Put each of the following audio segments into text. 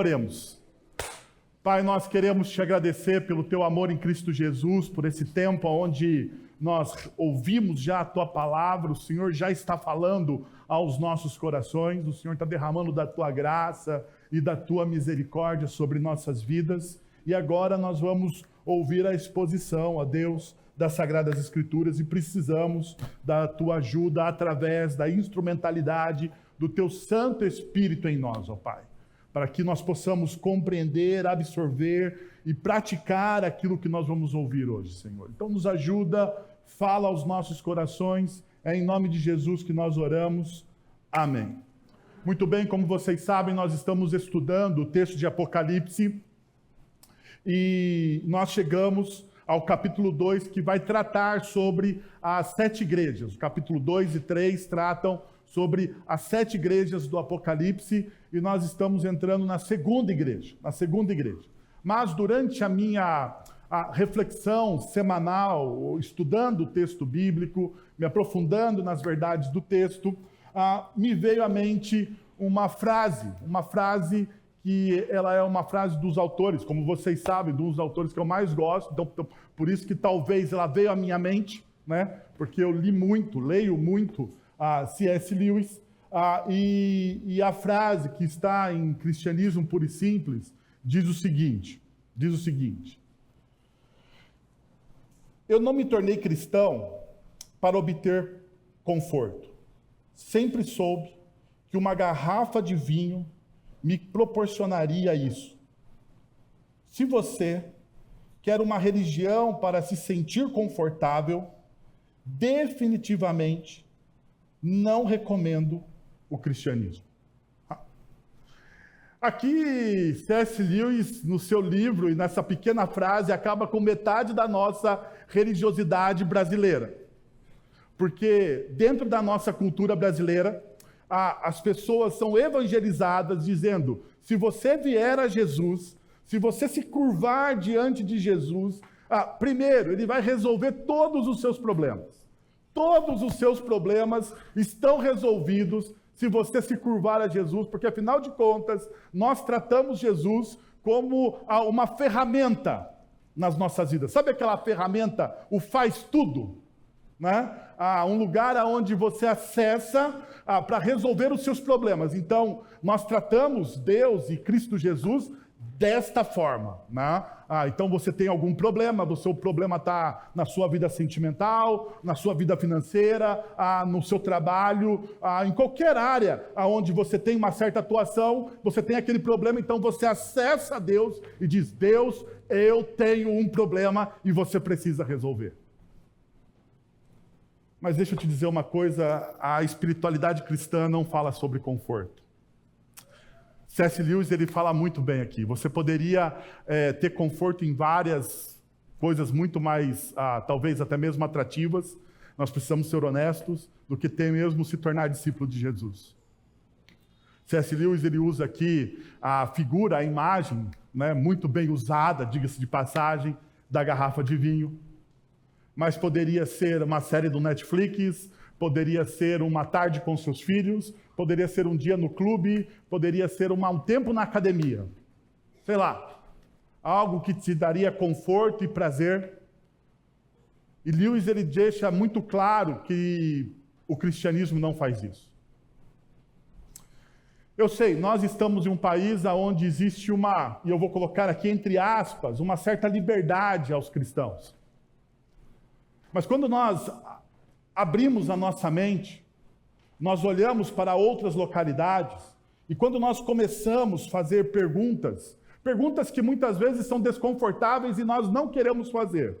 Oremos. Pai, nós queremos te agradecer pelo teu amor em Cristo Jesus, por esse tempo onde nós ouvimos já a tua palavra, o Senhor já está falando aos nossos corações, o Senhor está derramando da tua graça e da tua misericórdia sobre nossas vidas. E agora nós vamos ouvir a exposição, a Deus, das Sagradas Escrituras e precisamos da tua ajuda através da instrumentalidade do teu Santo Espírito em nós, ó Pai, para que nós possamos compreender, absorver e praticar aquilo que nós vamos ouvir hoje, Senhor. Então nos ajuda, fala aos nossos corações, é em nome de Jesus que nós oramos. Amém. Muito bem, como vocês sabem, nós estamos estudando o texto de Apocalipse e nós chegamos ao capítulo 2, que vai tratar sobre as 7 igrejas. O capítulo 2 e 3 tratam sobre as 7 igrejas do Apocalipse, e nós estamos entrando na segunda igreja, Mas durante a minha reflexão semanal, estudando o texto bíblico, me aprofundando nas verdades do texto, me veio à mente uma frase que ela é uma frase dos autores, como vocês sabem, dos autores que eu mais gosto, então por isso que talvez ela veio à minha mente, né? Porque eu leio muito C.S. Lewis, e a frase que está em Cristianismo Puro e Simples diz o seguinte, eu não me tornei cristão para obter conforto, sempre soube que uma garrafa de vinho me proporcionaria isso. Se você quer uma religião para se sentir confortável, definitivamente não recomendo o cristianismo. Aqui, C.S. Lewis, no seu livro e nessa pequena frase, acaba com metade da nossa religiosidade brasileira. Porque dentro da nossa cultura brasileira, as pessoas são evangelizadas dizendo, se você vier a Jesus, se você se curvar diante de Jesus, primeiro, ele vai resolver todos os seus problemas. Todos os seus problemas estão resolvidos se você se curvar a Jesus, porque afinal de contas, nós tratamos Jesus como uma ferramenta nas nossas vidas. Sabe aquela ferramenta, o faz tudo? Né? Um lugar onde você acessa para resolver os seus problemas. Então, nós tratamos Deus e Cristo Jesus desta forma. Né? Então, você tem algum problema, o seu problema está na sua vida sentimental, na sua vida financeira, no seu trabalho, em qualquer área onde você tem uma certa atuação, você tem aquele problema, então você acessa a Deus e diz, Deus, eu tenho um problema e você precisa resolver. Mas deixa eu te dizer uma coisa, a espiritualidade cristã não fala sobre conforto. C.S. Lewis, ele fala muito bem aqui. Você poderia ter conforto em várias coisas muito mais, talvez até mesmo atrativas, nós precisamos ser honestos, do que ter mesmo se tornar discípulo de Jesus. C.S. Lewis, ele usa aqui a figura, a imagem, né, muito bem usada, diga-se de passagem, da garrafa de vinho. Mas poderia ser uma série do Netflix, poderia ser uma tarde com seus filhos, poderia ser um dia no clube, poderia ser um tempo na academia. Sei lá, algo que te daria conforto e prazer. E Lewis, ele deixa muito claro que o cristianismo não faz isso. Eu sei, nós estamos em um país onde existe e eu vou colocar aqui entre aspas, uma certa liberdade aos cristãos. Mas quando nós abrimos a nossa mente, nós olhamos para outras localidades, e quando nós começamos a fazer perguntas que muitas vezes são desconfortáveis e nós não queremos fazer,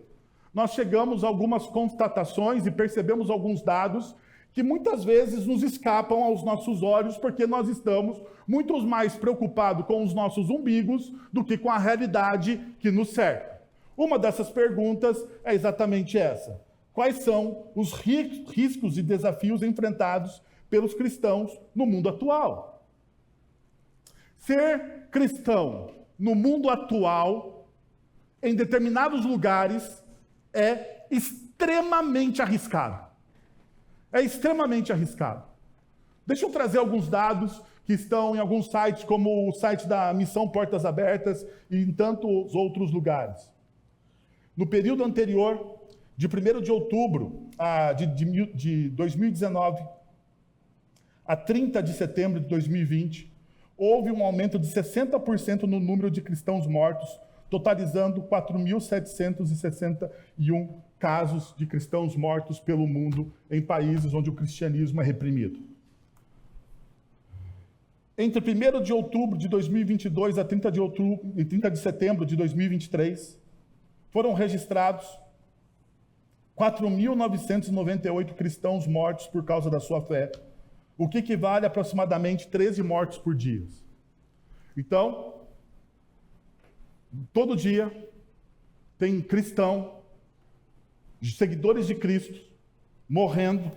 nós chegamos a algumas constatações e percebemos alguns dados que muitas vezes nos escapam aos nossos olhos, porque nós estamos muito mais preocupados com os nossos umbigos do que com a realidade que nos cerca. Uma dessas perguntas é exatamente essa. Quais são os riscos e desafios enfrentados pelos cristãos no mundo atual? Ser cristão no mundo atual, em determinados lugares, é extremamente arriscado. É extremamente arriscado. Deixa eu trazer alguns dados que estão em alguns sites, como o site da Missão Portas Abertas e em tantos outros lugares. No período anterior, de 1º de outubro de 2019 a 30 de setembro de 2020, houve um aumento de 60% no número de cristãos mortos, totalizando 4.761 casos de cristãos mortos pelo mundo em países onde o cristianismo é reprimido. Entre 1º de outubro de 2022 a 30 de setembro de 2023, foram registrados 4.998 cristãos mortos por causa da sua fé, o que equivale a aproximadamente 13 mortos por dia. Então, todo dia tem cristão, seguidores de Cristo, morrendo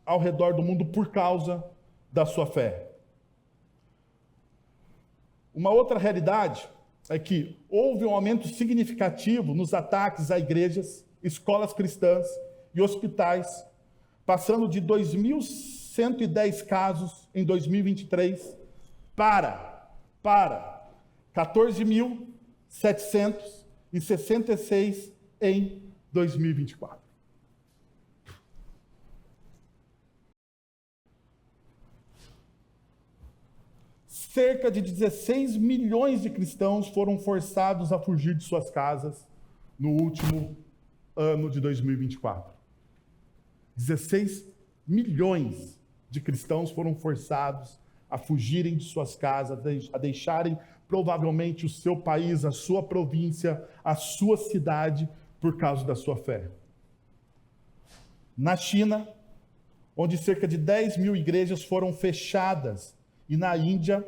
ao redor do mundo por causa da sua fé. Uma outra realidade é que houve um aumento significativo nos ataques a igrejas, escolas cristãs e hospitais, passando de 2.110 casos em 2023 para 14.766 em 2024. Cerca de 16 milhões de cristãos foram forçados a fugir de suas casas no último ano de 2024. 16 milhões de cristãos foram forçados a fugirem de suas casas, a deixarem provavelmente o seu país, a sua província, a sua cidade, por causa da sua fé. Na China, onde cerca de 10 mil igrejas foram fechadas, e na Índia,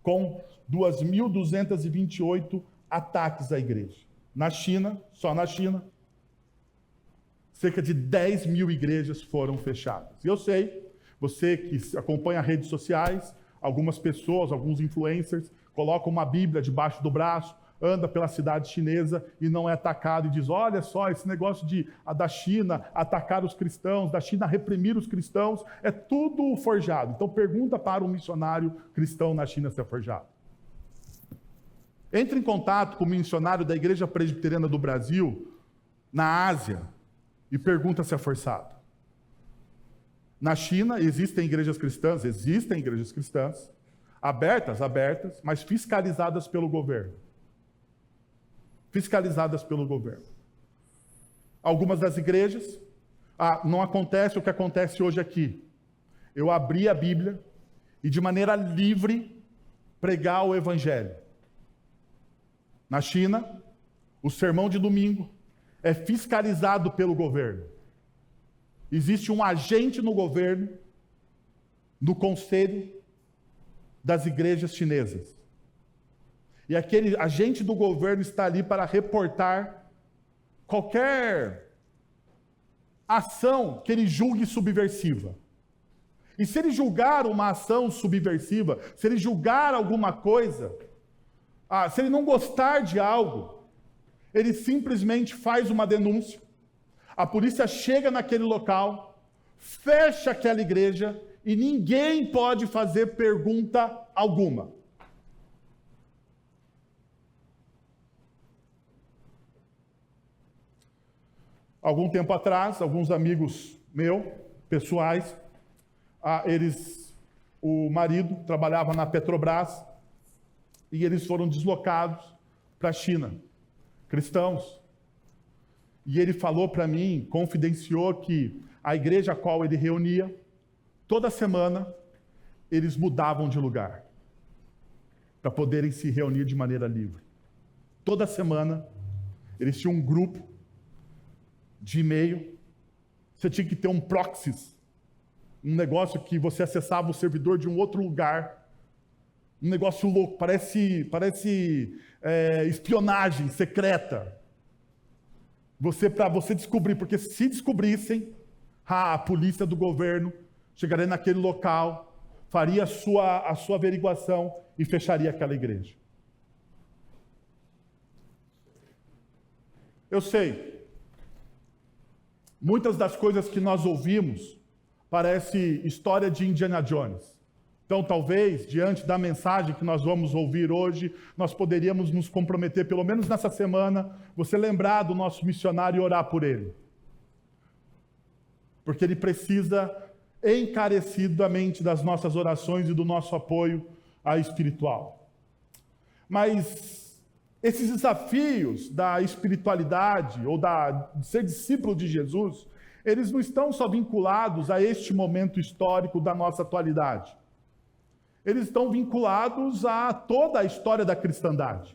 com 2.228 ataques à igreja. Na China, só na China, cerca de 10 mil igrejas foram fechadas. E eu sei, você que acompanha redes sociais, algumas pessoas, alguns influencers, colocam uma Bíblia debaixo do braço, anda pela cidade chinesa e não é atacado e diz, olha só, esse negócio da China atacar os cristãos, da China reprimir os cristãos, é tudo forjado. Então pergunta para um missionário cristão na China se é forjado. Entre em contato com o missionário da Igreja Presbiteriana do Brasil, na Ásia, e pergunta se é forçado. Na China existem igrejas cristãs, abertas, mas fiscalizadas pelo governo. Algumas das igrejas, não acontece o que acontece hoje aqui. Eu abri a Bíblia e de maneira livre pregar o Evangelho. Na China, o sermão de domingo é fiscalizado pelo governo. Existe um agente no governo, no conselho das igrejas chinesas. E aquele agente do governo está ali para reportar qualquer ação que ele julgue subversiva. E se ele julgar uma ação subversiva, se ele julgar alguma coisa, se ele não gostar de algo, ele simplesmente faz uma denúncia. A polícia chega naquele local, fecha aquela igreja e ninguém pode fazer pergunta alguma. Algum tempo atrás, alguns amigos meus, pessoais, o marido trabalhava na Petrobras e eles foram deslocados para a China, cristãos. E ele falou para mim, confidenciou que a igreja a qual ele reunia, toda semana, eles mudavam de lugar para poderem se reunir de maneira livre. Toda semana, eles tinham um grupo de e-mail, você tinha que ter um proxy, um negócio que você acessava o servidor de um outro lugar, um negócio louco, parece espionagem secreta. Para você descobrir, porque se descobrissem, a polícia do governo chegaria naquele local, faria a sua averiguação e fecharia aquela igreja. Eu sei, muitas das coisas que nós ouvimos parece história de Indiana Jones. Então, talvez, diante da mensagem que nós vamos ouvir hoje, nós poderíamos nos comprometer, pelo menos nessa semana, você lembrar do nosso missionário e orar por ele. Porque ele precisa encarecidamente das nossas orações e do nosso apoio espiritual. Mas esses desafios da espiritualidade ou de ser discípulo de Jesus, eles não estão só vinculados a este momento histórico da nossa atualidade. Eles estão vinculados a toda a história da cristandade.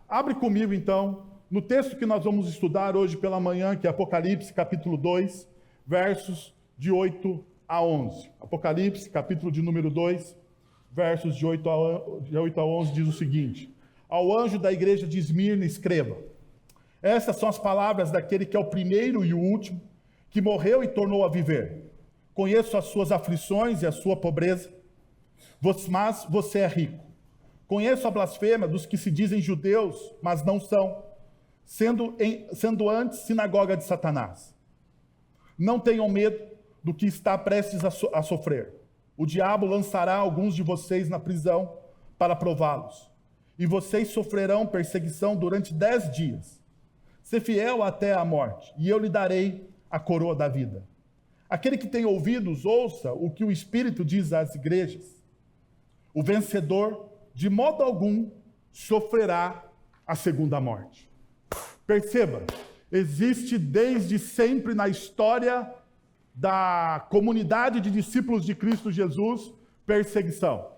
Abre comigo então, no texto que nós vamos estudar hoje pela manhã, que é Apocalipse, capítulo 2, versos de 8 a 11. Apocalipse, capítulo de número 2, versos de 8 a 11, diz o seguinte: Ao anjo da igreja de Esmirna escreva: Essas são as palavras daquele que é o primeiro e o último, que morreu e tornou a viver. Conheço as suas aflições e a sua pobreza, mas você é rico. Conheço a blasfêmia dos que se dizem judeus, mas não são, sendo antes sinagoga de Satanás. Não tenham medo do que está prestes a sofrer. O diabo lançará alguns de vocês na prisão para prová-los, e vocês sofrerão perseguição durante 10 dias. Ser fiel até a morte, e eu lhe darei a coroa da vida. Aquele que tem ouvidos, ouça o que o Espírito diz às igrejas. O vencedor, de modo algum, sofrerá a segunda morte. Perceba, existe desde sempre na história da comunidade de discípulos de Cristo Jesus perseguição.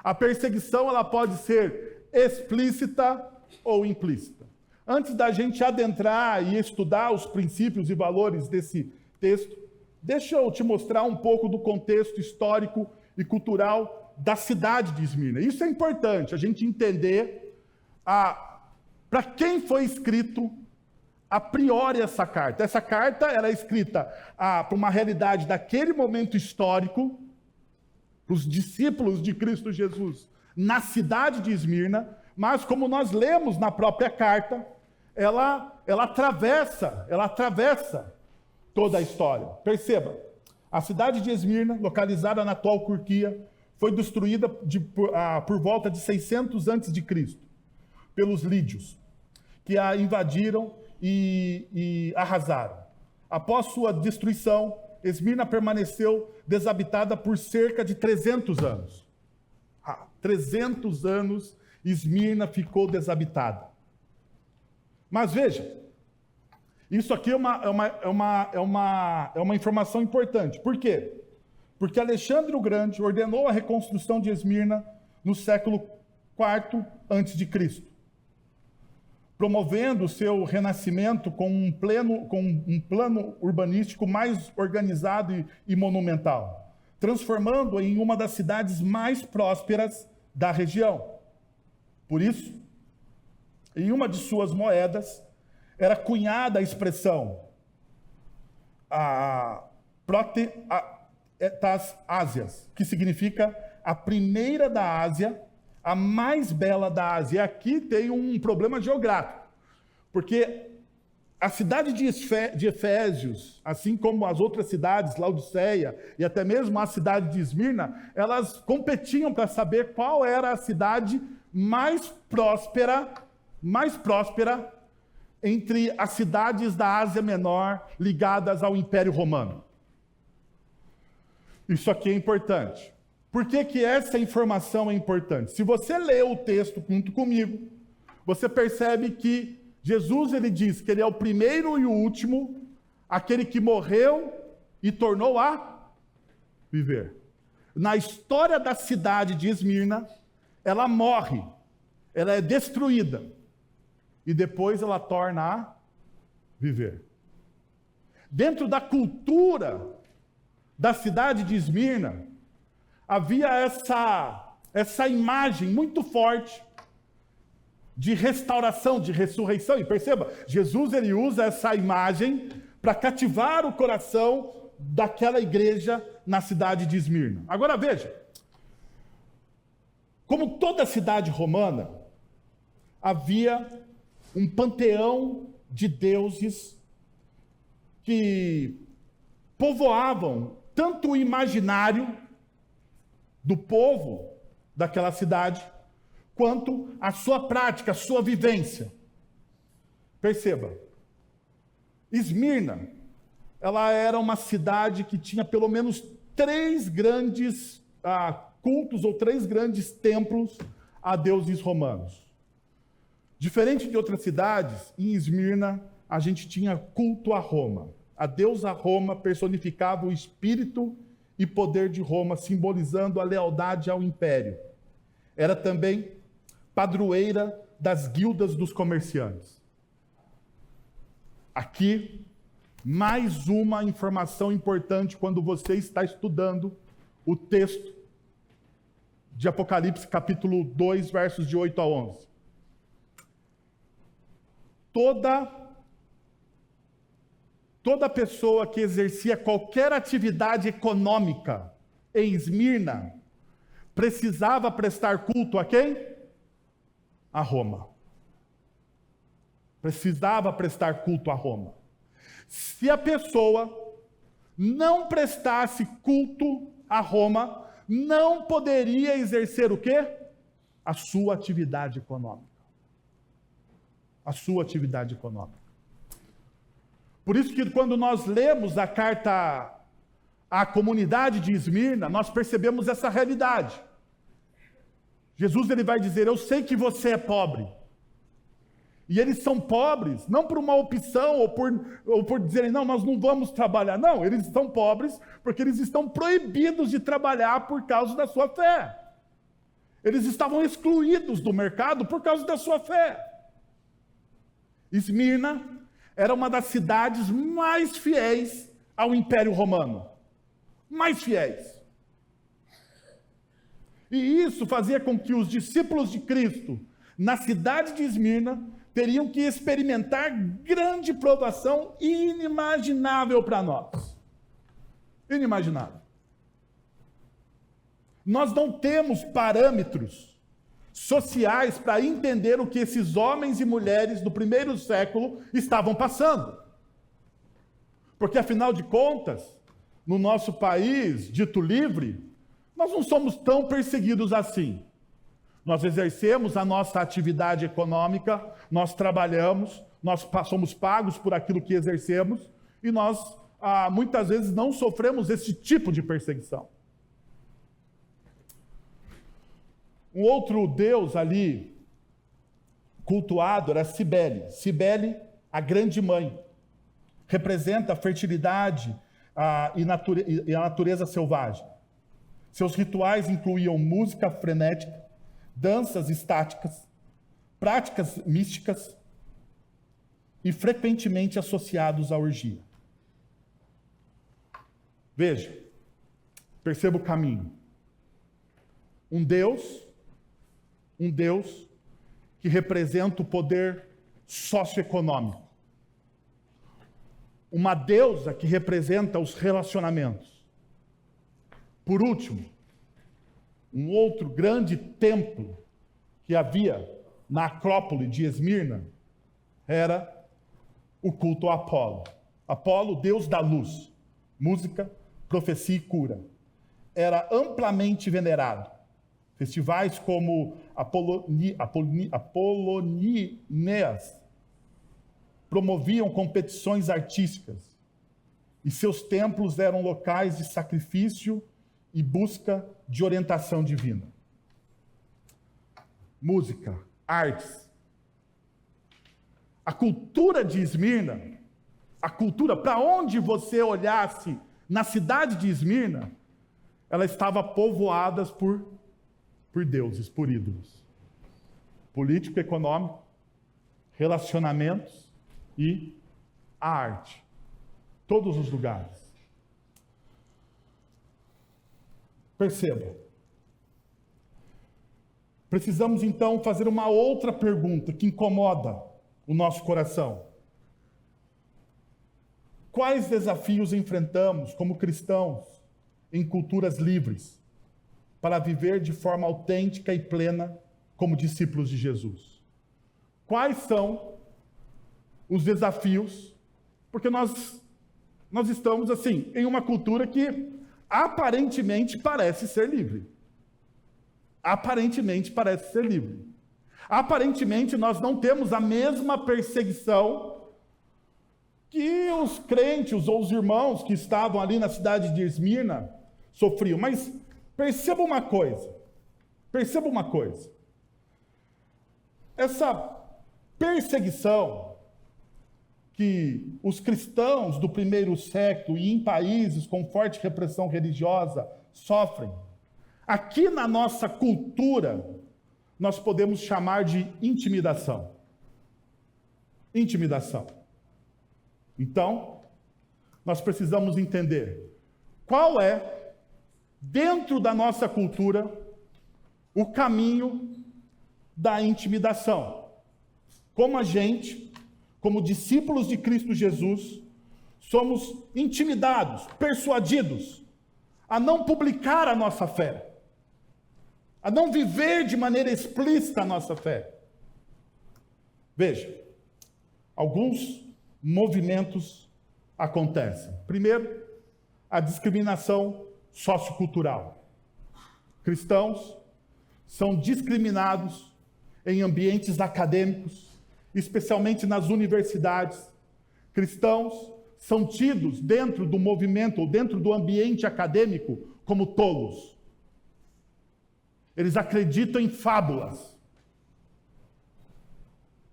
A perseguição ela pode ser explícita ou implícita. Antes da gente adentrar e estudar os princípios e valores desse texto, deixa eu te mostrar um pouco do contexto histórico e cultural da cidade de Esmirna. Isso é importante, a gente entender para quem foi escrito a priori essa carta. Essa carta era escrita para uma realidade daquele momento histórico, para os discípulos de Cristo Jesus, na cidade de Esmirna, mas como nós lemos na própria carta, ela atravessa toda a história. Perceba, a cidade de Esmirna, localizada na atual Turquia, foi destruída por volta de 600 a.C. pelos lídios, que a invadiram e arrasaram. Após sua destruição, Esmirna permaneceu desabitada por cerca de 300 anos. 300 anos Esmirna ficou desabitada. Mas veja, isso aqui é uma informação importante. Por quê? Porque Alexandre o Grande ordenou a reconstrução de Esmirna no século IV a.C., promovendo o seu renascimento com um plano urbanístico mais organizado e monumental, transformando-a em uma das cidades mais prósperas da região. Por isso, em uma de suas moedas, era cunhada a expressão das Ásias, que significa a primeira da Ásia, a mais bela da Ásia. E aqui tem um problema geográfico, porque a cidade de Efésios, assim como as outras cidades, Laodiceia e até mesmo a cidade de Esmirna, elas competiam para saber qual era a cidade mais próspera entre as cidades da Ásia Menor ligadas ao Império Romano. Isso aqui é importante. Por que essa informação é importante? Se você lê o texto junto comigo, você percebe que Jesus ele diz que ele é o primeiro e o último, aquele que morreu e tornou a viver. Na história da cidade de Esmirna, ela morre, ela é destruída, e depois ela torna a viver. Dentro da cultura da cidade de Esmirna, havia essa imagem muito forte de restauração, de ressurreição. E perceba, Jesus ele usa essa imagem para cativar o coração daquela igreja na cidade de Esmirna. Agora veja, como toda cidade romana, havia um panteão de deuses que povoavam tanto o imaginário do povo daquela cidade, quanto à sua prática, à sua vivência. Perceba, Esmirna, ela era uma cidade que tinha pelo menos 3 grandes cultos ou 3 grandes templos a deuses romanos. Diferente de outras cidades, em Esmirna a gente tinha culto a Roma. A deusa Roma personificava o espírito e poder de Roma, simbolizando a lealdade ao império. Era também padroeira das guildas dos comerciantes. Aqui, mais uma informação importante quando você está estudando o texto de Apocalipse, capítulo 2, versos de 8 a 11. Toda pessoa que exercia qualquer atividade econômica em Esmirna precisava prestar culto a quem? A Roma. Precisava prestar culto a Roma. Se a pessoa não prestasse culto a Roma, não poderia exercer o quê? A sua atividade econômica. A sua atividade econômica. Por isso que quando nós lemos a carta à comunidade de Esmirna, nós percebemos essa realidade. Jesus ele vai dizer, eu sei que você é pobre. E eles são pobres, não por uma opção ou por dizerem, não, nós não vamos trabalhar. Não, eles estão pobres porque eles estão proibidos de trabalhar por causa da sua fé. Eles estavam excluídos do mercado por causa da sua fé. Esmirna era uma das cidades mais fiéis ao Império Romano. Mais fiéis. E isso fazia com que os discípulos de Cristo, na cidade de Esmirna, teriam que experimentar grande provação inimaginável para nós. Inimaginável. Nós não temos parâmetros sociais para entender o que esses homens e mulheres do primeiro século estavam passando. Porque, afinal de contas, no nosso país, dito livre, nós não somos tão perseguidos assim. Nós exercemos a nossa atividade econômica, nós trabalhamos, nós somos pagos por aquilo que exercemos e nós, muitas vezes, não sofremos esse tipo de perseguição. Um outro deus ali, cultuado, era Cibele. Cibele, a grande mãe, representa a fertilidade e a natureza selvagem. Seus rituais incluíam música frenética, danças estáticas, práticas místicas e frequentemente associados à orgia. Veja, perceba o caminho. Um Deus que representa o poder socioeconômico. Uma deusa que representa os relacionamentos. Por último, um outro grande templo que havia na Acrópole de Esmirna era o culto a Apolo. Apolo, deus da luz, música, profecia e cura. Era amplamente venerado. Festivais como Apolonias promoviam competições artísticas e seus templos eram locais de sacrifício e busca de orientação divina. Música, artes. A cultura de Esmirna, a cultura, para onde você olhasse na cidade de Esmirna, ela estava povoada por deuses, por ídolos. Político, econômico, relacionamentos e a arte. Todos os lugares. Perceba. Precisamos então fazer uma outra pergunta que incomoda o nosso coração. Quais desafios enfrentamos como cristãos em culturas livres para viver de forma autêntica e plena como discípulos de Jesus? Quais são os desafios? Porque nós estamos assim em uma cultura que aparentemente parece ser livre. Aparentemente parece ser livre. Aparentemente nós não temos a mesma perseguição que os crentes ou os irmãos que estavam ali na cidade de Esmirna sofriam. Mas perceba uma coisa. Essa perseguição que os cristãos do primeiro século e em países com forte repressão religiosa sofrem, aqui na nossa cultura, nós podemos chamar de intimidação. Intimidação. Então, nós precisamos entender qual é, dentro da nossa cultura, o caminho da intimidação. Como a gente, como discípulos de Cristo Jesus, somos intimidados, persuadidos a não publicar a nossa fé, a não viver de maneira explícita a nossa fé. Veja, alguns movimentos acontecem. Primeiro, a discriminação sociocultural. Cristãos são discriminados em ambientes acadêmicos, especialmente nas universidades. Cristãos são tidos dentro do movimento ou dentro do ambiente acadêmico como tolos. Eles acreditam em fábulas.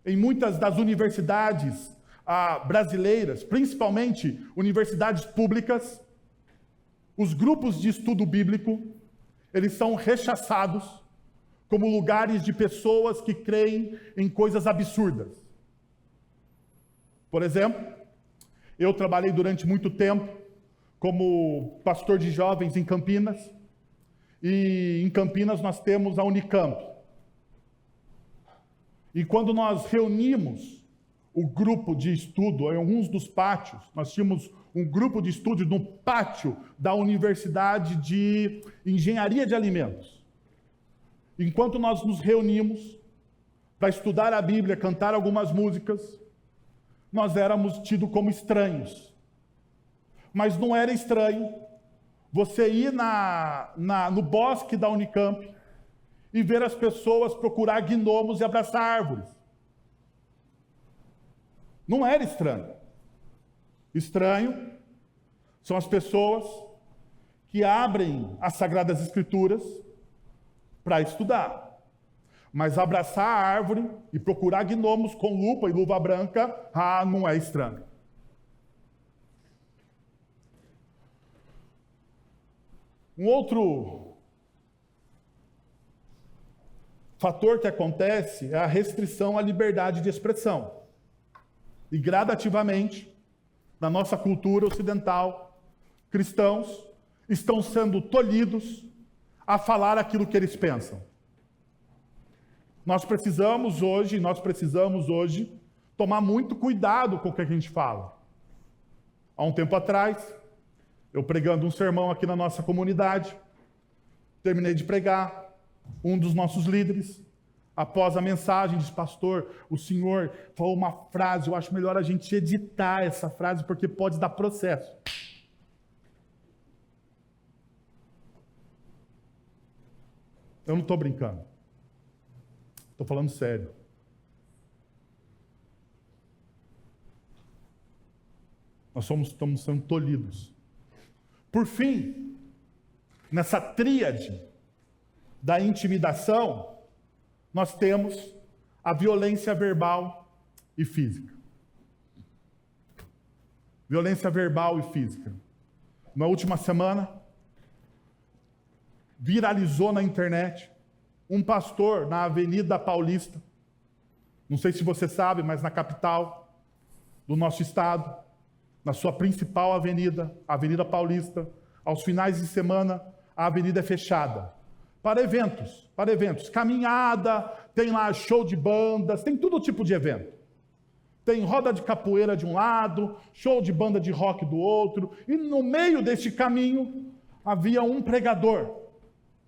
Em muitas das universidades brasileiras, principalmente universidades públicas, os grupos de estudo bíblico, eles são rechaçados como lugares de pessoas que creem em coisas absurdas. Por exemplo, eu trabalhei durante muito tempo como pastor de jovens em Campinas, e em Campinas nós temos a Unicamp. E quando nós reunimos o grupo de estudo em alguns dos pátios, nós tínhamos um grupo de estudo no pátio da Universidade de Engenharia de Alimentos. Enquanto nós nos reunimos para estudar a Bíblia, cantar algumas músicas, nós éramos tidos como estranhos. Mas não era estranho você ir no bosque da Unicamp e ver as pessoas procurar gnomos e abraçar árvores. Não era estranho. Estranho são as pessoas que abrem as Sagradas Escrituras para estudar. Mas abraçar a árvore e procurar gnomos com lupa e luva branca, não é estranho. Um outro fator que acontece é a restrição à liberdade de expressão. E gradativamente, na nossa cultura ocidental, cristãos estão sendo tolhidos a falar aquilo que eles pensam. Nós precisamos hoje tomar muito cuidado com o que a gente fala. Há um tempo atrás, eu pregando um sermão aqui na nossa comunidade, terminei de pregar, um dos nossos líderes, após a mensagem, disse: pastor, o senhor falou uma frase, eu acho melhor a gente editar essa frase, porque pode dar processo. Eu não estou brincando. Estou falando sério. Nós estamos sendo tolhidos. Por fim, nessa tríade da intimidação, nós temos a violência verbal e física. Violência verbal e física. Na última semana, viralizou na internet um pastor na Avenida Paulista. Não sei se você sabe, mas na capital do nosso estado, na sua principal avenida, a Avenida Paulista, aos finais de semana, a avenida é fechada. Para eventos, caminhada, tem lá show de bandas, tem todo tipo de evento. Tem roda de capoeira de um lado, show de banda de rock do outro, e no meio deste caminho havia um pregador,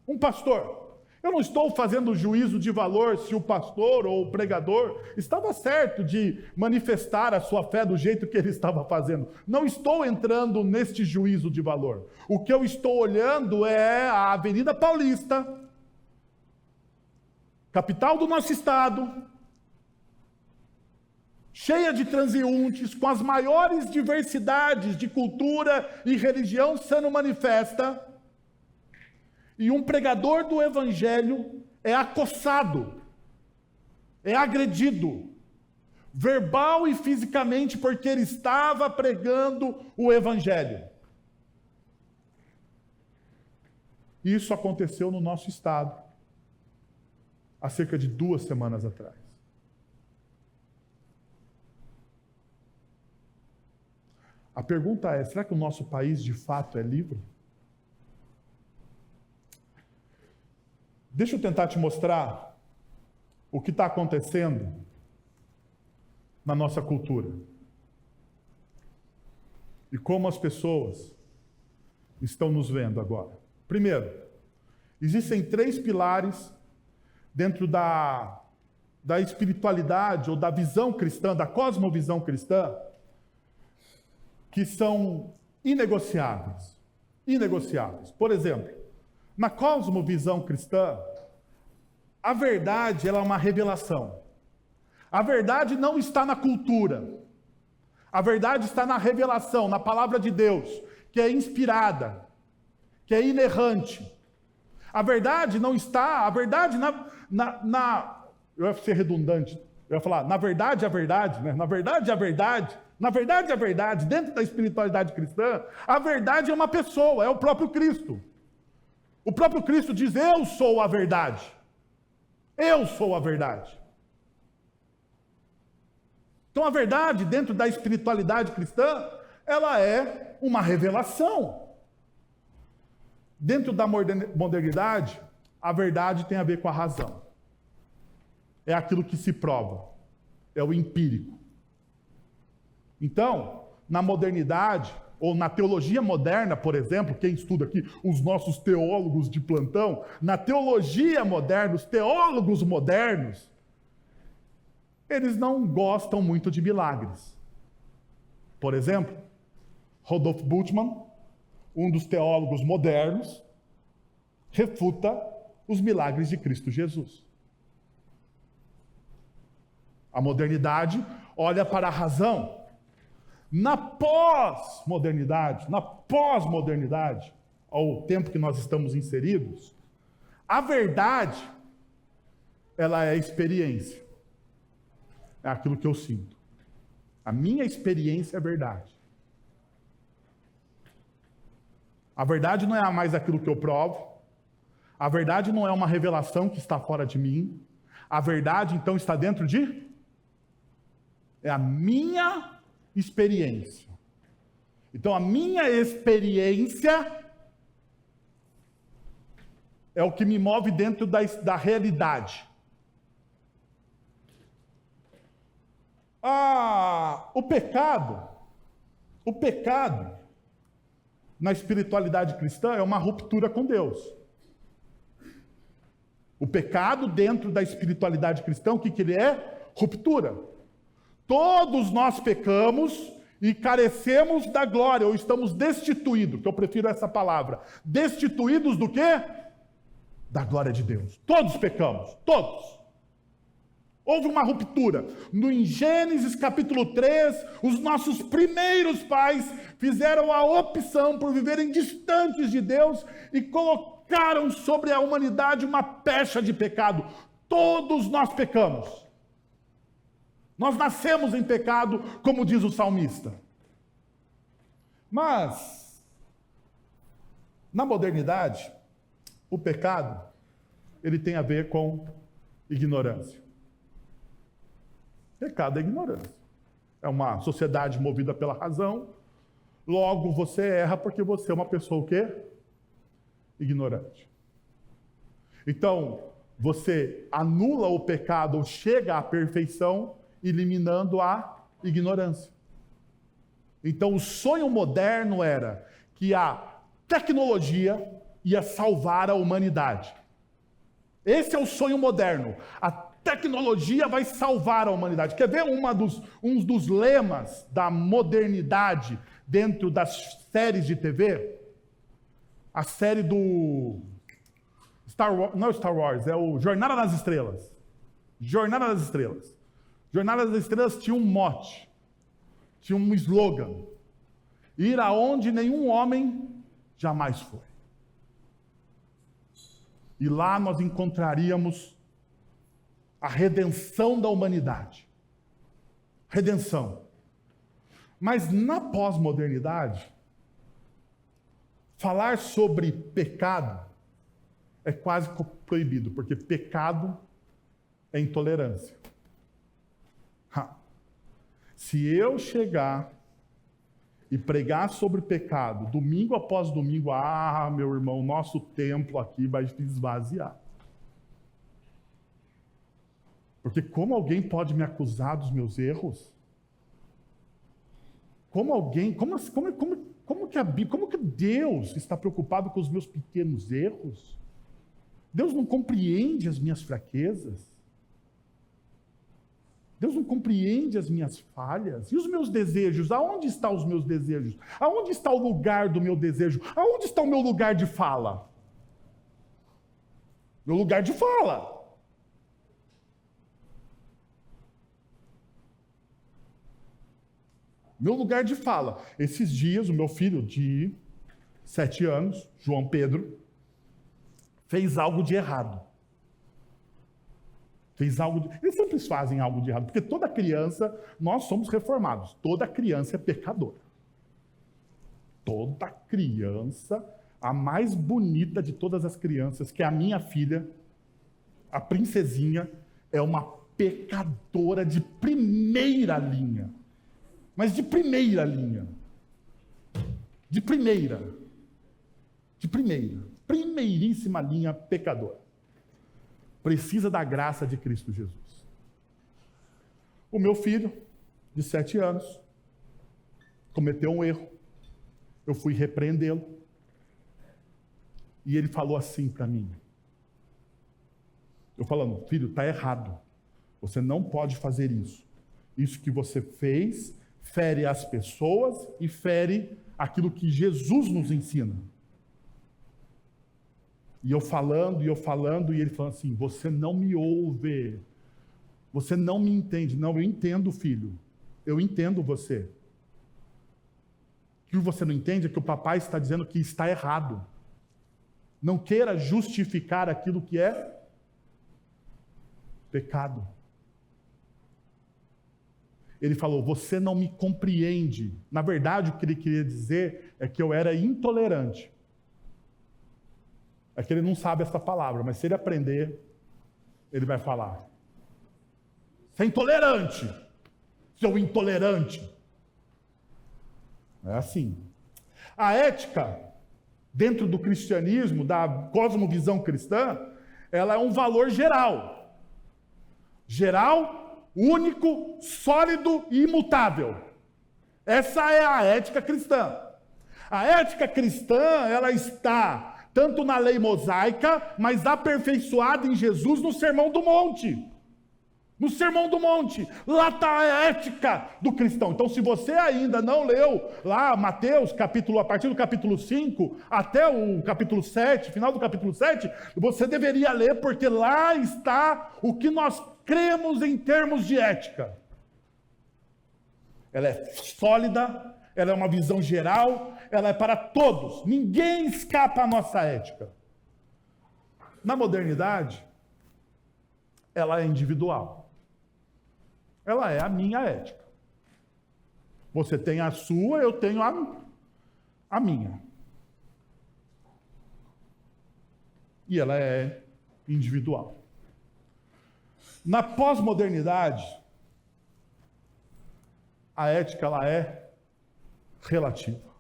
um pastor. Eu não estou fazendo juízo de valor se o pastor ou o pregador estava certo de manifestar a sua fé do jeito que ele estava fazendo. Não estou entrando neste juízo de valor. O que eu estou olhando é a Avenida Paulista, capital do nosso estado, cheia de transeuntes, com as maiores diversidades de cultura e religião sendo manifesta, e um pregador do evangelho é acossado, é agredido, verbal e fisicamente, porque ele estava pregando o evangelho. Isso aconteceu no nosso estado, há cerca de 2 semanas atrás. A pergunta é, será que o nosso país de fato é livre? Deixa eu tentar te mostrar o que está acontecendo na nossa cultura. E como as pessoas estão nos vendo agora. Primeiro, existem 3 pilares dentro da espiritualidade ou da visão cristã, da cosmovisão cristã, que são inegociáveis. Inegociáveis. Por exemplo, na cosmovisão cristã, a verdade ela é uma revelação. A verdade não está na cultura. A verdade está na revelação, na palavra de Deus, que é inspirada, que é inerrante. A verdade não está, a verdade eu ia ser redundante, eu ia falar, na verdade, a verdade, né? Na verdade, a verdade, dentro da espiritualidade cristã, a verdade é uma pessoa, é o próprio Cristo. O próprio Cristo diz, eu sou a verdade. Eu sou a verdade. Então a verdade, dentro da espiritualidade cristã, ela é uma revelação. Dentro da modernidade, a verdade tem a ver com a razão. É aquilo que se prova. É o empírico. Então, na modernidade, ou na teologia moderna, por exemplo, quem estuda aqui, os nossos teólogos de plantão, na teologia moderna, os teólogos modernos, eles não gostam muito de milagres. Por exemplo, Rodolfo Bultmann, um dos teólogos modernos, refuta os milagres de Cristo Jesus. A modernidade olha para a razão. Na pós-modernidade, ao tempo que nós estamos inseridos, a verdade, ela é experiência. É aquilo que eu sinto. A minha experiência é verdade. A verdade não é mais aquilo que eu provo. A verdade não é uma revelação que está fora de mim. A verdade, então, está dentro de... É a minha experiência. Então, a minha experiência é o que me move dentro da realidade. O pecado na espiritualidade cristã é uma ruptura com Deus. O pecado dentro da espiritualidade cristã, o que ele é? Ruptura. Todos nós pecamos e carecemos da glória, ou estamos destituídos, que eu prefiro essa palavra. Destituídos do quê? Da glória de Deus. Todos pecamos, todos. Houve uma ruptura. Em Gênesis capítulo 3, os nossos primeiros pais fizeram a opção por viverem distantes de Deus e colocaram sobre a humanidade uma pecha de pecado. Todos nós pecamos. Nós nascemos em pecado, como diz o salmista. Mas, na modernidade, o pecado, ele tem a ver com ignorância. Pecado é ignorância. É uma sociedade movida pela razão. Logo, você erra porque você é uma pessoa o quê? Ignorante. Então, você anula o pecado ou chega à perfeição eliminando a ignorância. Então, o sonho moderno era que a tecnologia ia salvar a humanidade. Esse é o sonho moderno. A tecnologia vai salvar a humanidade. Quer ver um dos lemas da modernidade dentro das séries de TV? A série do Não é Star Wars, é o Jornada nas Estrelas. Jornada nas Estrelas. Jornada nas Estrelas tinha um mote, tinha um slogan: ir aonde nenhum homem jamais foi. E lá nós encontraríamos a redenção da humanidade. Redenção. Mas na pós-modernidade, falar sobre pecado é quase proibido, porque pecado é intolerância. Se eu chegar e pregar sobre pecado, domingo após domingo, meu irmão, nosso templo aqui vai se esvaziar. Porque como alguém pode me acusar dos meus erros? Como que Deus está preocupado com os meus pequenos erros? Deus não compreende as minhas fraquezas? Deus não compreende as minhas falhas? E os meus desejos? Aonde estão os meus desejos? Aonde está o lugar do meu desejo? Aonde está o meu lugar de fala? Meu lugar de fala. Meu lugar de fala. Esses dias, o meu filho de 7 anos, João Pedro, fez algo de errado. Eles sempre fazem algo de errado, porque toda criança, nós somos reformados, toda criança é pecadora. Toda criança, a mais bonita de todas as crianças, que é a minha filha, a princesinha, é uma pecadora de primeira linha. Mas de primeira linha. De primeira. Primeiríssima linha pecadora. Precisa da graça de Cristo Jesus. O meu filho, de 7 anos, cometeu um erro. Eu fui repreendê-lo. E ele falou assim para mim. Eu falando, filho, está errado. Você não pode fazer isso. Isso que você fez fere as pessoas e fere aquilo que Jesus nos ensina. E eu falando, e ele falando assim, você não me ouve, você não me entende. Não, eu entendo, filho, eu entendo você. O que você não entende é que o papai está dizendo que está errado. Não queira justificar aquilo que é pecado. Ele falou, você não me compreende. Na verdade, o que ele queria dizer é que eu era intolerante. É que ele não sabe essa palavra, mas se ele aprender, ele vai falar. Você é intolerante, seu intolerante. É assim. A ética, dentro do cristianismo, da cosmovisão cristã, ela é um valor geral. Geral, único, sólido e imutável. Essa é a ética cristã. A ética cristã, ela está tanto na lei mosaica, mas aperfeiçoada em Jesus no Sermão do Monte. No Sermão do Monte. Lá está a ética do cristão. Então, se você ainda não leu lá Mateus, a partir do capítulo 5 até o capítulo 7, final do capítulo 7, você deveria ler, porque lá está o que nós cremos em termos de ética. Ela é sólida, ela é uma visão geral, ela é para todos. Ninguém escapa à nossa ética. Na modernidade, ela é individual. Ela é a minha ética. Você tem a sua, eu tenho a minha. E ela é individual. Na pós-modernidade, a ética ela é relativa.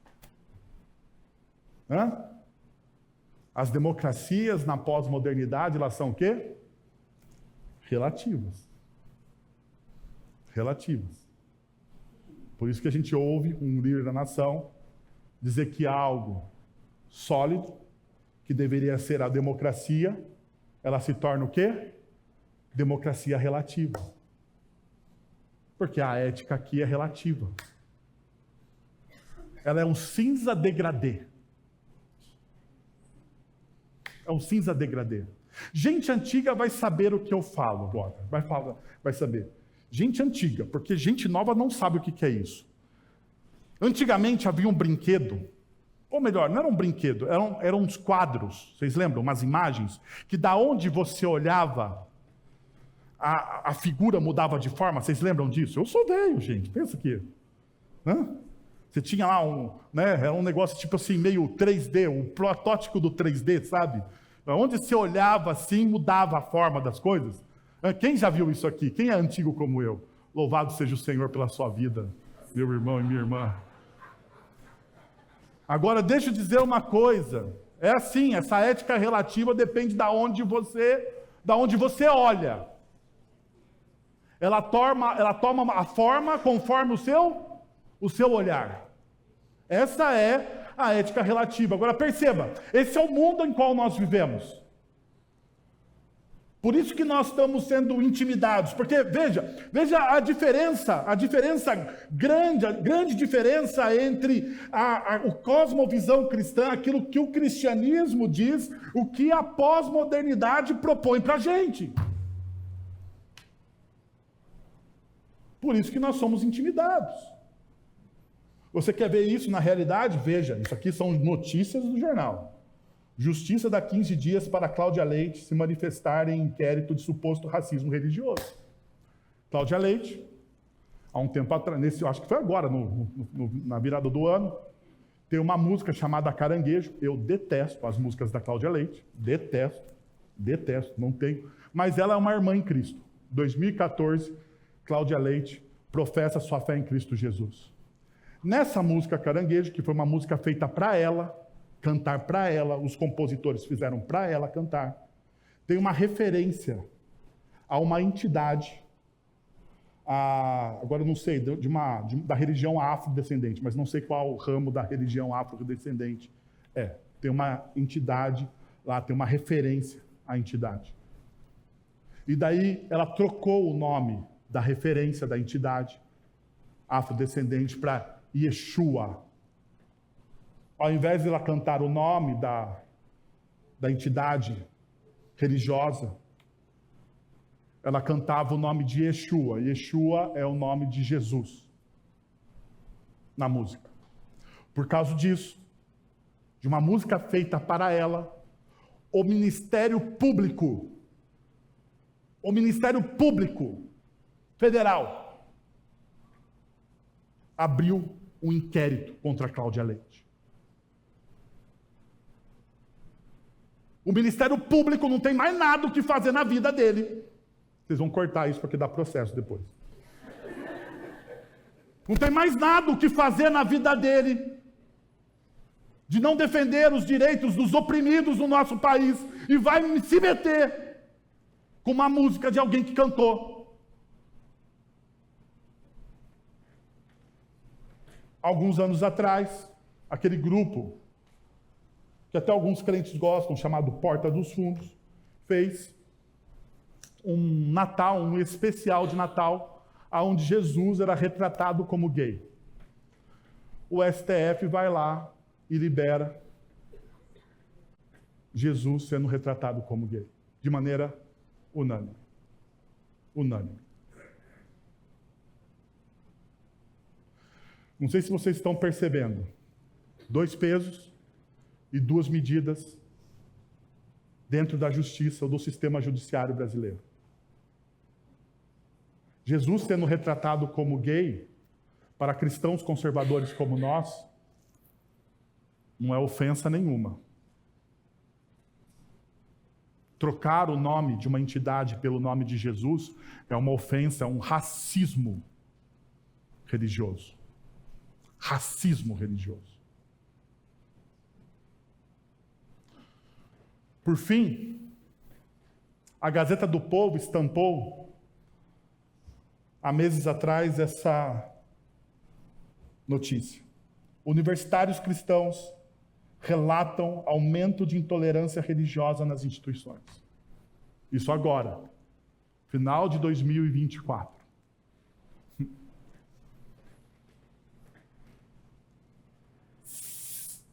As democracias na pós-modernidade, elas são o quê? Relativas. Relativas. Por isso que a gente ouve um líder da nação dizer que algo sólido, que deveria ser a democracia, ela se torna o quê? Democracia relativa. Porque a ética aqui é relativa. Ela é um cinza degradê. É um cinza degradê. Gente antiga vai saber o que eu falo agora. Vai saber. Gente antiga, porque gente nova não sabe o que é isso. Antigamente havia um brinquedo, ou melhor, não era um brinquedo, eram uns quadros, vocês lembram? Umas imagens, que da onde você olhava, a figura mudava de forma. Vocês lembram disso? Eu sou velho, gente, pensa aqui. Você tinha lá era um negócio tipo assim, meio 3D, um protótipo do 3D, sabe? Onde você olhava assim, mudava a forma das coisas. Quem já viu isso aqui? Quem é antigo como eu? Louvado seja o Senhor pela sua vida, meu irmão e minha irmã. Agora, deixa eu dizer uma coisa. É assim, essa ética relativa depende da onde você olha. Ela toma a forma conforme o seu olhar. Essa é a ética relativa. Agora perceba, esse é o mundo em qual nós vivemos. Por isso que nós estamos sendo intimidados, porque veja a diferença grande diferença entre o cosmovisão cristã, aquilo que o cristianismo diz, o que a pós-modernidade propõe para a gente. Por isso que nós somos intimidados. Você quer ver isso na realidade? Veja, isso aqui são notícias do jornal. Justiça dá 15 dias para Cláudia Leite se manifestar em inquérito de suposto racismo religioso. Cláudia Leite, há um tempo atrás, acho que foi agora, na virada do ano, tem uma música chamada Caranguejo. Eu detesto as músicas da Cláudia Leite, detesto, não tenho. Mas ela é uma irmã em Cristo. 2014, Cláudia Leite professa sua fé em Cristo Jesus. Nessa música Caranguejo, que foi uma música feita para ela, cantar para ela, os compositores fizeram para ela cantar, tem uma referência a uma entidade, agora eu não sei, da religião afrodescendente, mas não sei qual ramo da religião afrodescendente é. Tem uma entidade lá, tem uma referência à entidade. E daí ela trocou o nome da referência da entidade afrodescendente para Yeshua. Ao invés de ela cantar o nome da entidade religiosa, ela cantava o nome de Yeshua. Yeshua é o nome de Jesus na música. Por causa disso, de uma música feita para ela, o Ministério Público Federal abriu um inquérito contra a Cláudia Leite. O Ministério Público não tem mais nada o que fazer na vida dele. Vocês vão cortar isso porque dá processo depois. Não tem mais nada o que fazer na vida dele de não defender os direitos dos oprimidos no nosso país e vai se meter com uma música de alguém que cantou. Alguns anos atrás, aquele grupo que até alguns crentes gostam, chamado Porta dos Fundos, fez um especial de Natal, onde Jesus era retratado como gay. O STF vai lá e libera Jesus sendo retratado como gay, de maneira unânime. Não sei se vocês estão percebendo. 2 pesos e 2 medidas dentro da justiça ou do sistema judiciário brasileiro. Jesus sendo retratado como gay, para cristãos conservadores como nós, não é ofensa nenhuma. Trocar o nome de uma entidade pelo nome de Jesus é uma ofensa, é um racismo religioso. Racismo religioso. Por fim, a Gazeta do Povo estampou, há meses atrás, essa notícia. Universitários cristãos relatam aumento de intolerância religiosa nas instituições. Isso agora, final de 2024.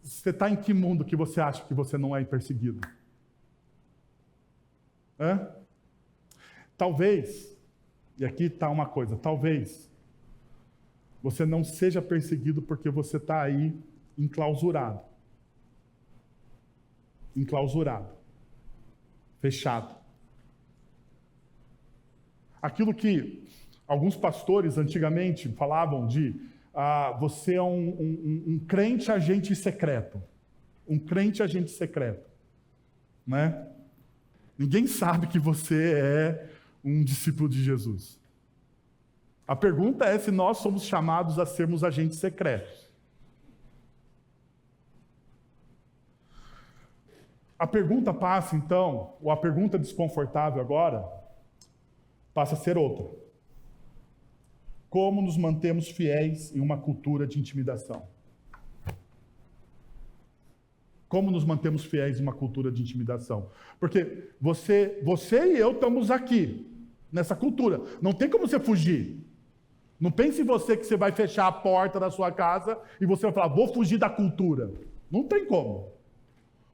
Você está em que mundo que você acha que você não é perseguido? Hã? Talvez, e aqui está uma coisa, talvez você não seja perseguido porque você está aí enclausurado. Enclausurado. Fechado. Aquilo que alguns pastores antigamente falavam de você é um crente agente secreto. Um crente agente secreto. Né? Ninguém sabe que você é um discípulo de Jesus. A pergunta é se nós somos chamados a sermos agentes secretos. A pergunta passa, então, ou a pergunta desconfortável agora, passa a ser outra. Como nos mantemos fiéis em uma cultura de intimidação? Como nos mantemos fiéis em uma cultura de intimidação? Porque você e eu estamos aqui, nessa cultura. Não tem como você fugir. Não pense em você que você vai fechar a porta da sua casa e você vai falar, vou fugir da cultura. Não tem como.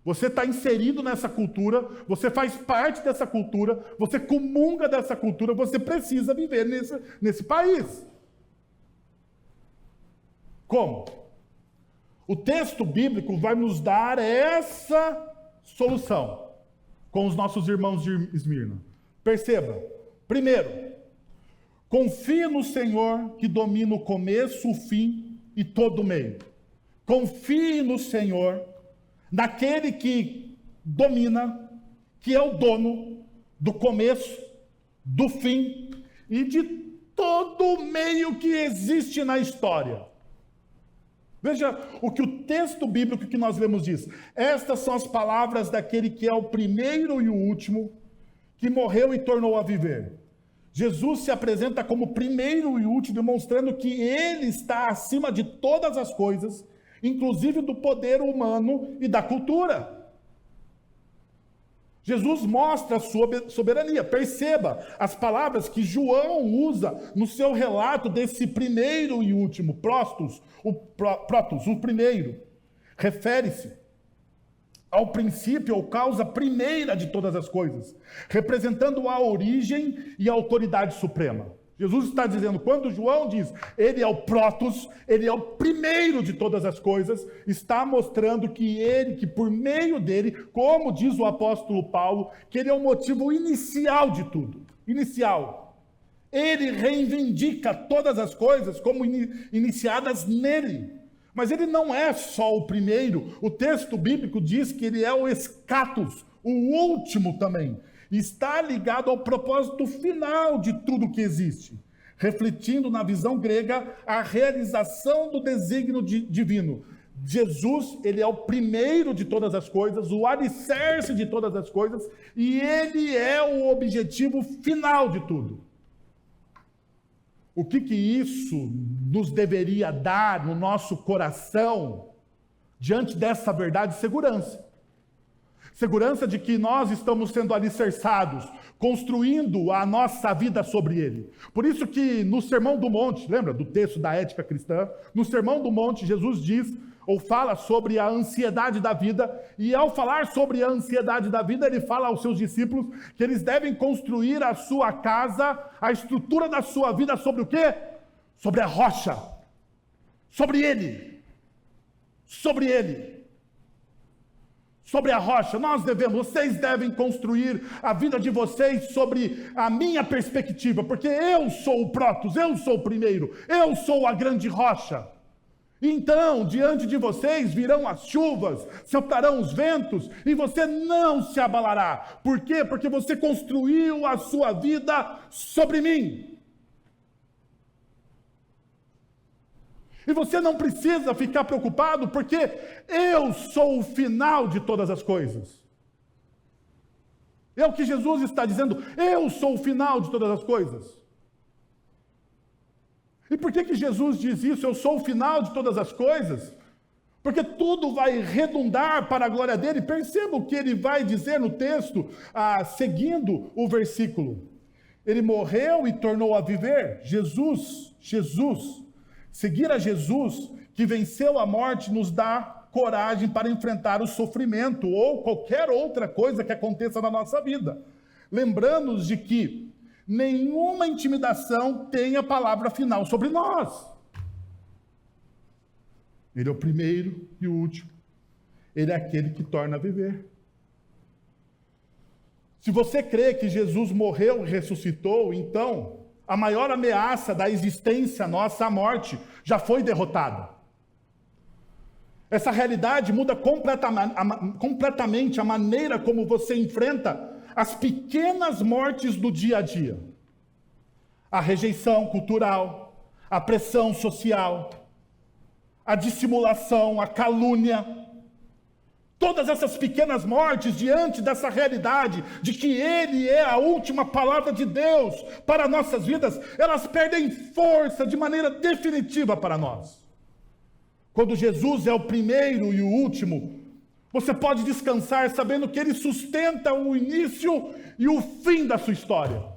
Você está inserido nessa cultura, você faz parte dessa cultura, você comunga dessa cultura, você precisa viver nesse país. Como? O texto bíblico vai nos dar essa solução com os nossos irmãos de Esmirna. Perceba, primeiro, confie no Senhor que domina o começo, o fim e todo o meio. Confie no Senhor, naquele que domina, que é o dono do começo, do fim e de todo o meio que existe na história. Veja o que o texto bíblico que nós lemos diz. Estas são as palavras daquele que é o primeiro e o último, que morreu e tornou a viver. Jesus se apresenta como primeiro e último, demonstrando que ele está acima de todas as coisas, inclusive do poder humano e da cultura. Jesus mostra a sua soberania. Perceba as palavras que João usa no seu relato desse primeiro e último, protos, o primeiro. Refere-se ao princípio ou causa primeira de todas as coisas, representando a origem e a autoridade suprema. Jesus está dizendo, quando João diz, ele é o protos, ele é o primeiro de todas as coisas, está mostrando que por meio dele, como diz o apóstolo Paulo, que ele é o motivo inicial de tudo. Inicial. Ele reivindica todas as coisas como iniciadas nele. Mas ele não é só o primeiro. O texto bíblico diz que ele é o escatos, o último também. Está ligado ao propósito final de tudo que existe, refletindo na visão grega a realização do desígnio divino. Jesus, ele é o primeiro de todas as coisas, o alicerce de todas as coisas, e ele é o objetivo final de tudo. O que isso nos deveria dar no nosso coração diante dessa verdade? Segurança. Segurança de que nós estamos sendo alicerçados, construindo a nossa vida sobre ele. Por isso que no Sermão do Monte, lembra do texto da ética cristã? No Sermão do Monte, Jesus diz, ou fala sobre a ansiedade da vida, e ao falar sobre a ansiedade da vida, ele fala aos seus discípulos que eles devem construir a sua casa, a estrutura da sua vida sobre o quê? Sobre a rocha. Sobre ele. Sobre ele. Sobre a rocha, vocês devem construir a vida de vocês sobre a minha perspectiva, porque eu sou o protos, eu sou o primeiro, eu sou a grande rocha. Então, diante de vocês virão as chuvas, soplarão os ventos, e você não se abalará. Por quê? Porque você construiu a sua vida sobre mim. E você não precisa ficar preocupado, porque eu sou o final de todas as coisas. É o que Jesus está dizendo, eu sou o final de todas as coisas. E por que Jesus diz isso, eu sou o final de todas as coisas? Porque tudo vai redundar para a glória dele. Perceba o que ele vai dizer no texto, seguindo o versículo. Ele morreu e tornou a viver. Jesus, seguir a Jesus, que venceu a morte, nos dá coragem para enfrentar o sofrimento ou qualquer outra coisa que aconteça na nossa vida. lembrando-nos de que nenhuma intimidação tem a palavra final sobre nós. Ele é o primeiro e o último. Ele é aquele que torna a viver. Se você crê que Jesus morreu e ressuscitou, então a maior ameaça da existência nossa, a morte, já foi derrotada. Essa realidade muda completamente a maneira como você enfrenta as pequenas mortes do dia a dia. A rejeição cultural, a pressão social, a dissimulação, a calúnia. Todas essas pequenas mortes diante dessa realidade de que Ele é a última palavra de Deus para nossas vidas, elas perdem força de maneira definitiva para nós. Quando Jesus é o primeiro e o último, você pode descansar sabendo que Ele sustenta o início e o fim da sua história.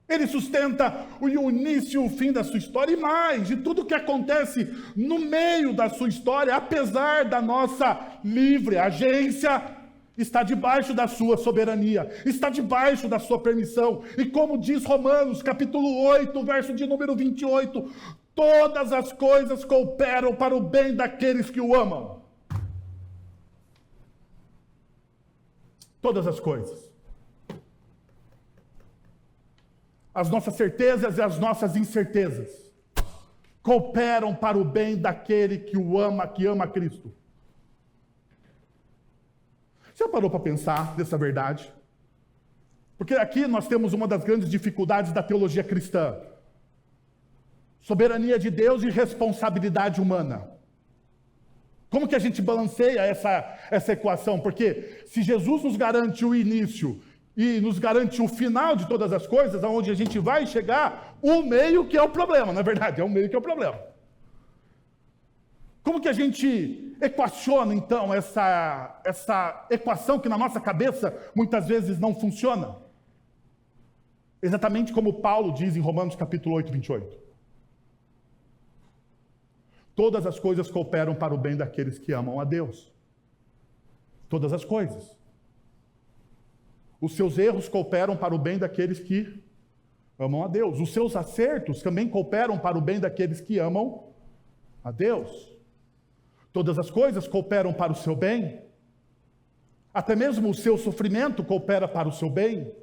Ele sustenta o início e o fim da sua história, e mais, de tudo que acontece no meio da sua história, apesar da nossa livre agência, está debaixo da sua soberania, está debaixo da sua permissão. E como diz Romanos, capítulo 8, verso de número 28, todas as coisas cooperam para o bem daqueles que o amam. Todas as coisas. As nossas certezas e as nossas incertezas cooperam para o bem daquele que o ama, que ama Cristo. Você já parou para pensar nessa verdade? Porque aqui nós temos uma das grandes dificuldades da teologia cristã. Soberania de Deus e responsabilidade humana. Como que a gente balanceia essa equação? Porque se Jesus nos garante o início e nos garante o final de todas as coisas, aonde a gente vai chegar, o meio que é o problema, na verdade, é o meio que é o problema. Como que a gente equaciona, então, essa equação que na nossa cabeça muitas vezes não funciona? Exatamente como Paulo diz em Romanos capítulo 8, 28. Todas as coisas cooperam para o bem daqueles que amam a Deus. Todas as coisas. Os seus erros cooperam para o bem daqueles que amam a Deus. Os seus acertos também cooperam para o bem daqueles que amam a Deus. Todas as coisas cooperam para o seu bem. Até mesmo o seu sofrimento coopera para o seu bem.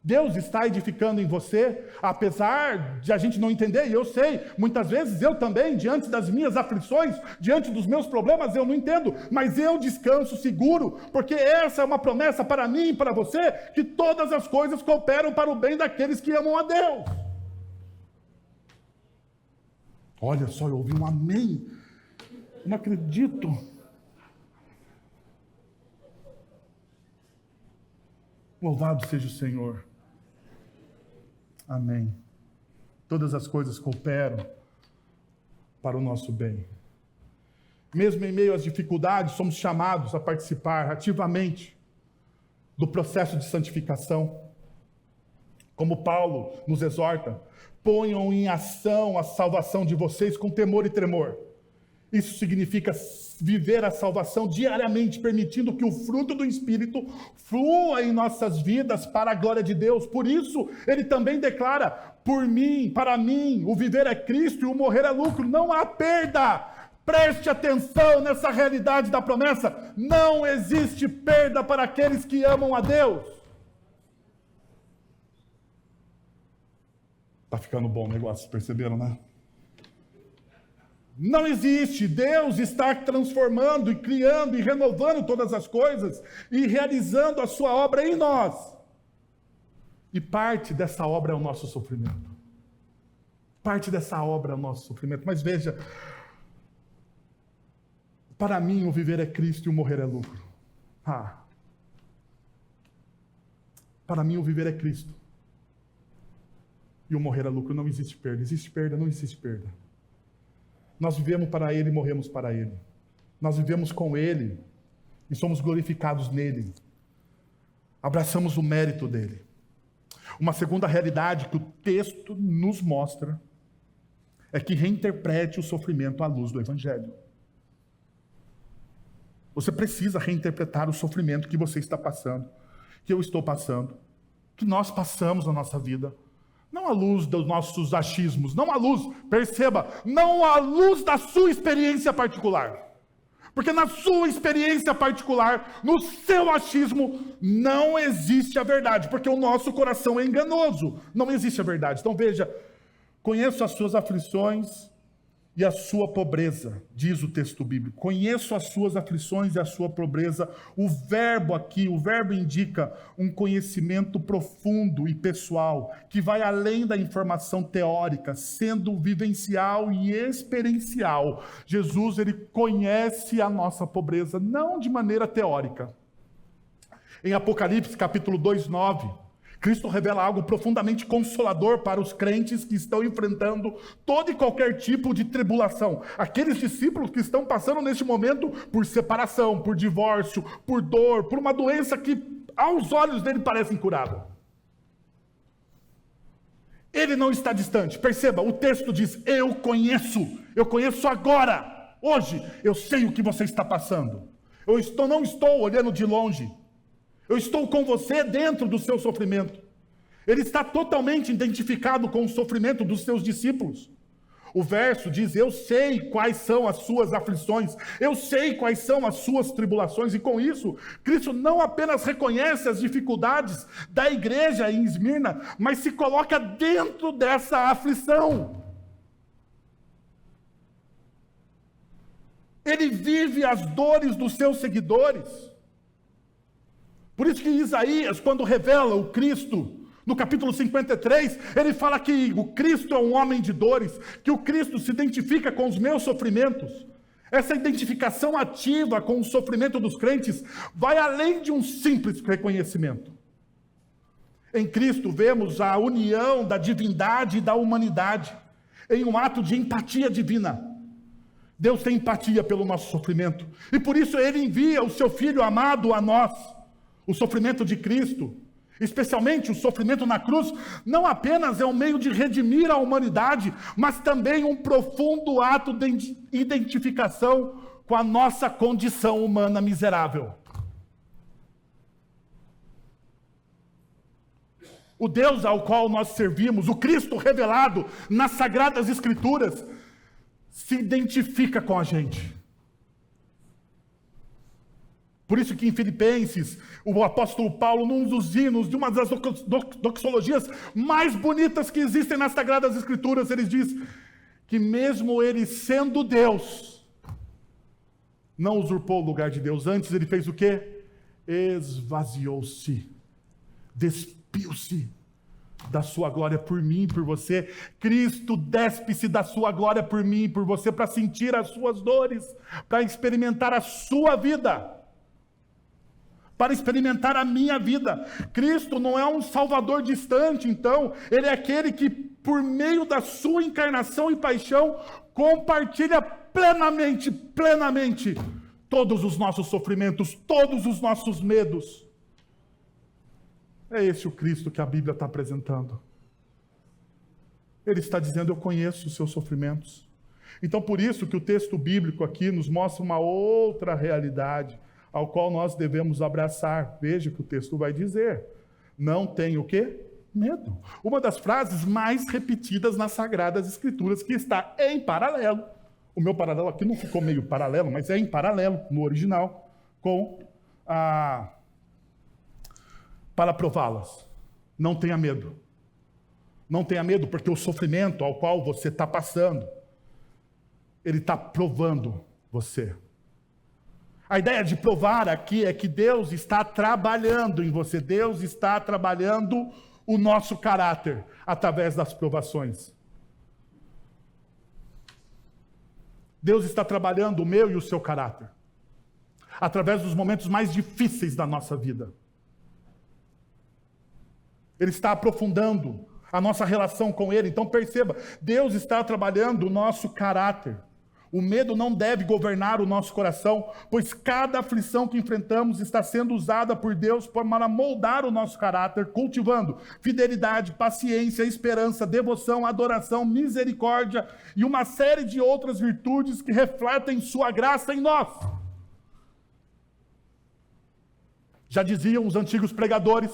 Deus está edificando em você, apesar de a gente não entender, e eu sei, muitas vezes eu também, diante das minhas aflições, diante dos meus problemas, eu não entendo, mas eu descanso seguro, porque essa é uma promessa para mim e para você, que todas as coisas cooperam para o bem daqueles que amam a Deus. Olha só, eu ouvi um amém, não acredito. Louvado seja o Senhor. Amém. Todas as coisas cooperam para o nosso bem. Mesmo em meio às dificuldades, somos chamados a participar ativamente do processo de santificação. Como Paulo nos exorta, ponham em ação a salvação de vocês com temor e tremor. Isso significa viver a salvação diariamente, permitindo que o fruto do Espírito flua em nossas vidas para a glória de Deus. Por isso, ele também declara, por mim, para mim, o viver é Cristo e o morrer é lucro. Não há perda. Preste atenção nessa realidade da promessa. Não existe perda para aqueles que amam a Deus. Tá ficando bom o negócio, perceberam, né? Não existe. Deus está transformando e criando e renovando todas as coisas e realizando a sua obra em nós. E parte dessa obra é o nosso sofrimento. Parte dessa obra é o nosso sofrimento. Mas veja, para mim o viver é Cristo e o morrer é lucro. Para mim o viver é Cristo e o morrer é lucro. Não existe perda. Existe perda? Não existe perda. Nós vivemos para Ele e morremos para Ele. Nós vivemos com Ele e somos glorificados nele. Abraçamos o mérito dele. Uma segunda realidade que o texto nos mostra é que reinterprete o sofrimento à luz do Evangelho. Você precisa reinterpretar o sofrimento que você está passando. que eu estou passando, que nós passamos na nossa vida. Não à luz dos nossos achismos, não à luz, perceba, não à luz da sua experiência particular. Porque na sua experiência particular, no seu achismo, não existe a verdade, porque o nosso coração é enganoso, não existe a verdade. Então veja, conheço as suas aflições e a sua pobreza, diz o texto bíblico. Conheço as suas aflições e a sua pobreza. O verbo aqui, o verbo indica um conhecimento profundo e pessoal, que vai além da informação teórica, sendo vivencial e experiencial. Jesus, ele conhece a nossa pobreza, não de maneira teórica. Em Apocalipse, capítulo 2:9, Cristo revela algo profundamente consolador para os crentes que estão enfrentando todo e qualquer tipo de tribulação. Aqueles discípulos que estão passando neste momento por separação, por divórcio, por dor, por uma doença que aos olhos dele parece incurável. Ele não está distante. Perceba, o texto diz, eu conheço agora, hoje, eu sei o que você está passando. Não estou olhando de longe. Eu estou com você dentro do seu sofrimento. Ele está totalmente identificado com o sofrimento dos seus discípulos. O verso diz, eu sei quais são as suas aflições, eu sei quais são as suas tribulações, e com isso, Cristo não apenas reconhece as dificuldades da igreja em Esmirna, mas se coloca dentro dessa aflição. Ele vive as dores dos seus seguidores. Por isso que Isaías, quando revela o Cristo, no capítulo 53, ele fala que o Cristo é um homem de dores, que o Cristo se identifica com os meus sofrimentos. Essa identificação ativa com o sofrimento dos crentes vai além de um simples reconhecimento. Em Cristo vemos a união da divindade e da humanidade, em um ato de empatia divina. Deus tem empatia pelo nosso sofrimento, e por isso ele envia o seu Filho amado a nós. O sofrimento de Cristo, especialmente o sofrimento na cruz, não apenas é um meio de redimir a humanidade, mas também um profundo ato de identificação com a nossa condição humana miserável. O Deus ao qual nós servimos, o Cristo revelado nas Sagradas Escrituras, se identifica com a gente. Por isso que em Filipenses, o apóstolo Paulo, num dos hinos, de uma das doxologias mais bonitas que existem nas Sagradas Escrituras, ele diz que mesmo ele sendo Deus, não usurpou o lugar de Deus. Antes ele fez o quê? Esvaziou-se, despiu-se da sua glória por mim e por você. Cristo despe-se da sua glória por mim e por você para sentir as suas dores, para experimentar a sua vida, para experimentar a minha vida. Cristo não é um salvador distante, então, ele é aquele que, por meio da sua encarnação e paixão, compartilha plenamente todos os nossos sofrimentos, todos os nossos medos. É esse o Cristo que a Bíblia está apresentando. Ele está dizendo, eu conheço os seus sofrimentos. Então, por isso que o texto bíblico aqui nos mostra uma outra realidade, ao qual nós devemos abraçar. Veja que o texto vai dizer, não tenha o quê? Medo. Uma das frases mais repetidas nas Sagradas Escrituras, que está em paralelo. O meu paralelo aqui não ficou meio paralelo, mas é em paralelo, no original, com a... para prová-las. Não tenha medo. Não tenha medo, porque o sofrimento ao qual você está passando, ele está provando você. A ideia de provar aqui é que Deus está trabalhando em você. Deus está trabalhando o nosso caráter através das provações. Deus está trabalhando o meu e o seu caráter através dos momentos mais difíceis da nossa vida. Ele está aprofundando a nossa relação com Ele. Então perceba, Deus está trabalhando o nosso caráter. O medo não deve governar o nosso coração, pois cada aflição que enfrentamos está sendo usada por Deus para moldar o nosso caráter, cultivando fidelidade, paciência, esperança, devoção, adoração, misericórdia e uma série de outras virtudes que refletem sua graça em nós. Já diziam os antigos pregadores,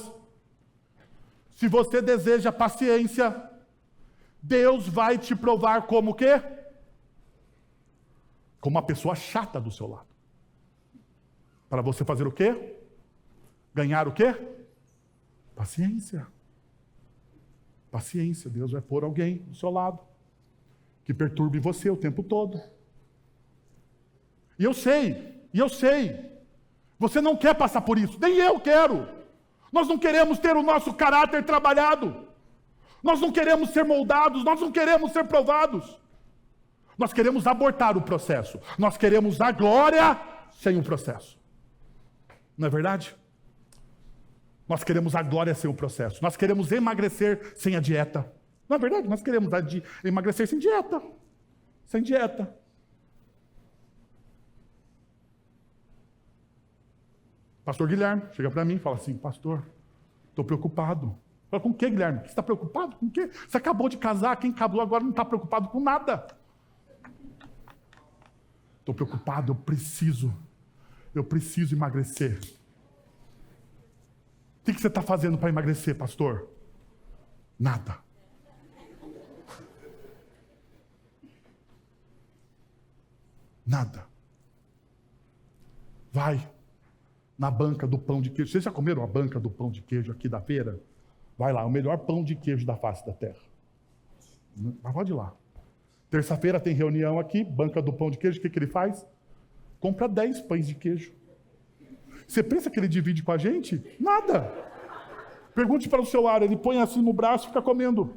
se você deseja paciência, Deus vai te provar como o quê? Como uma pessoa chata do seu lado. Para você fazer o quê? Ganhar o quê? Paciência. Paciência. Deus vai pôr alguém do seu lado que perturbe você o tempo todo. E eu sei. Você não quer passar por isso, nem eu quero. Nós não queremos ter o nosso caráter trabalhado. Nós não queremos ser moldados, nós não queremos ser provados. Nós queremos abortar o processo. Nós queremos a glória sem o processo. Não é verdade? Nós queremos a glória sem o processo. Nós queremos emagrecer sem a dieta. Não é verdade? Nós queremos emagrecer sem dieta. Sem dieta. Pastor Guilherme chega para mim e fala assim, pastor, estou preocupado. Fala, com o que, Guilherme? Você está preocupado? Com o quê? Você acabou de casar, quem casou agora não está preocupado com nada. Estou preocupado, eu preciso emagrecer. O que você está fazendo para emagrecer, pastor? Nada. Nada. Vai na banca do pão de queijo. Vocês já comeram a banca do pão de queijo aqui da feira? Vai lá, o melhor pão de queijo da face da terra. Mas pode ir lá. Terça-feira tem reunião aqui, banca do pão de queijo, o que ele faz? Compra 10 pães de queijo. Você pensa que ele divide com a gente? Nada. Pergunte para o seu ar, ele põe assim no braço e fica comendo.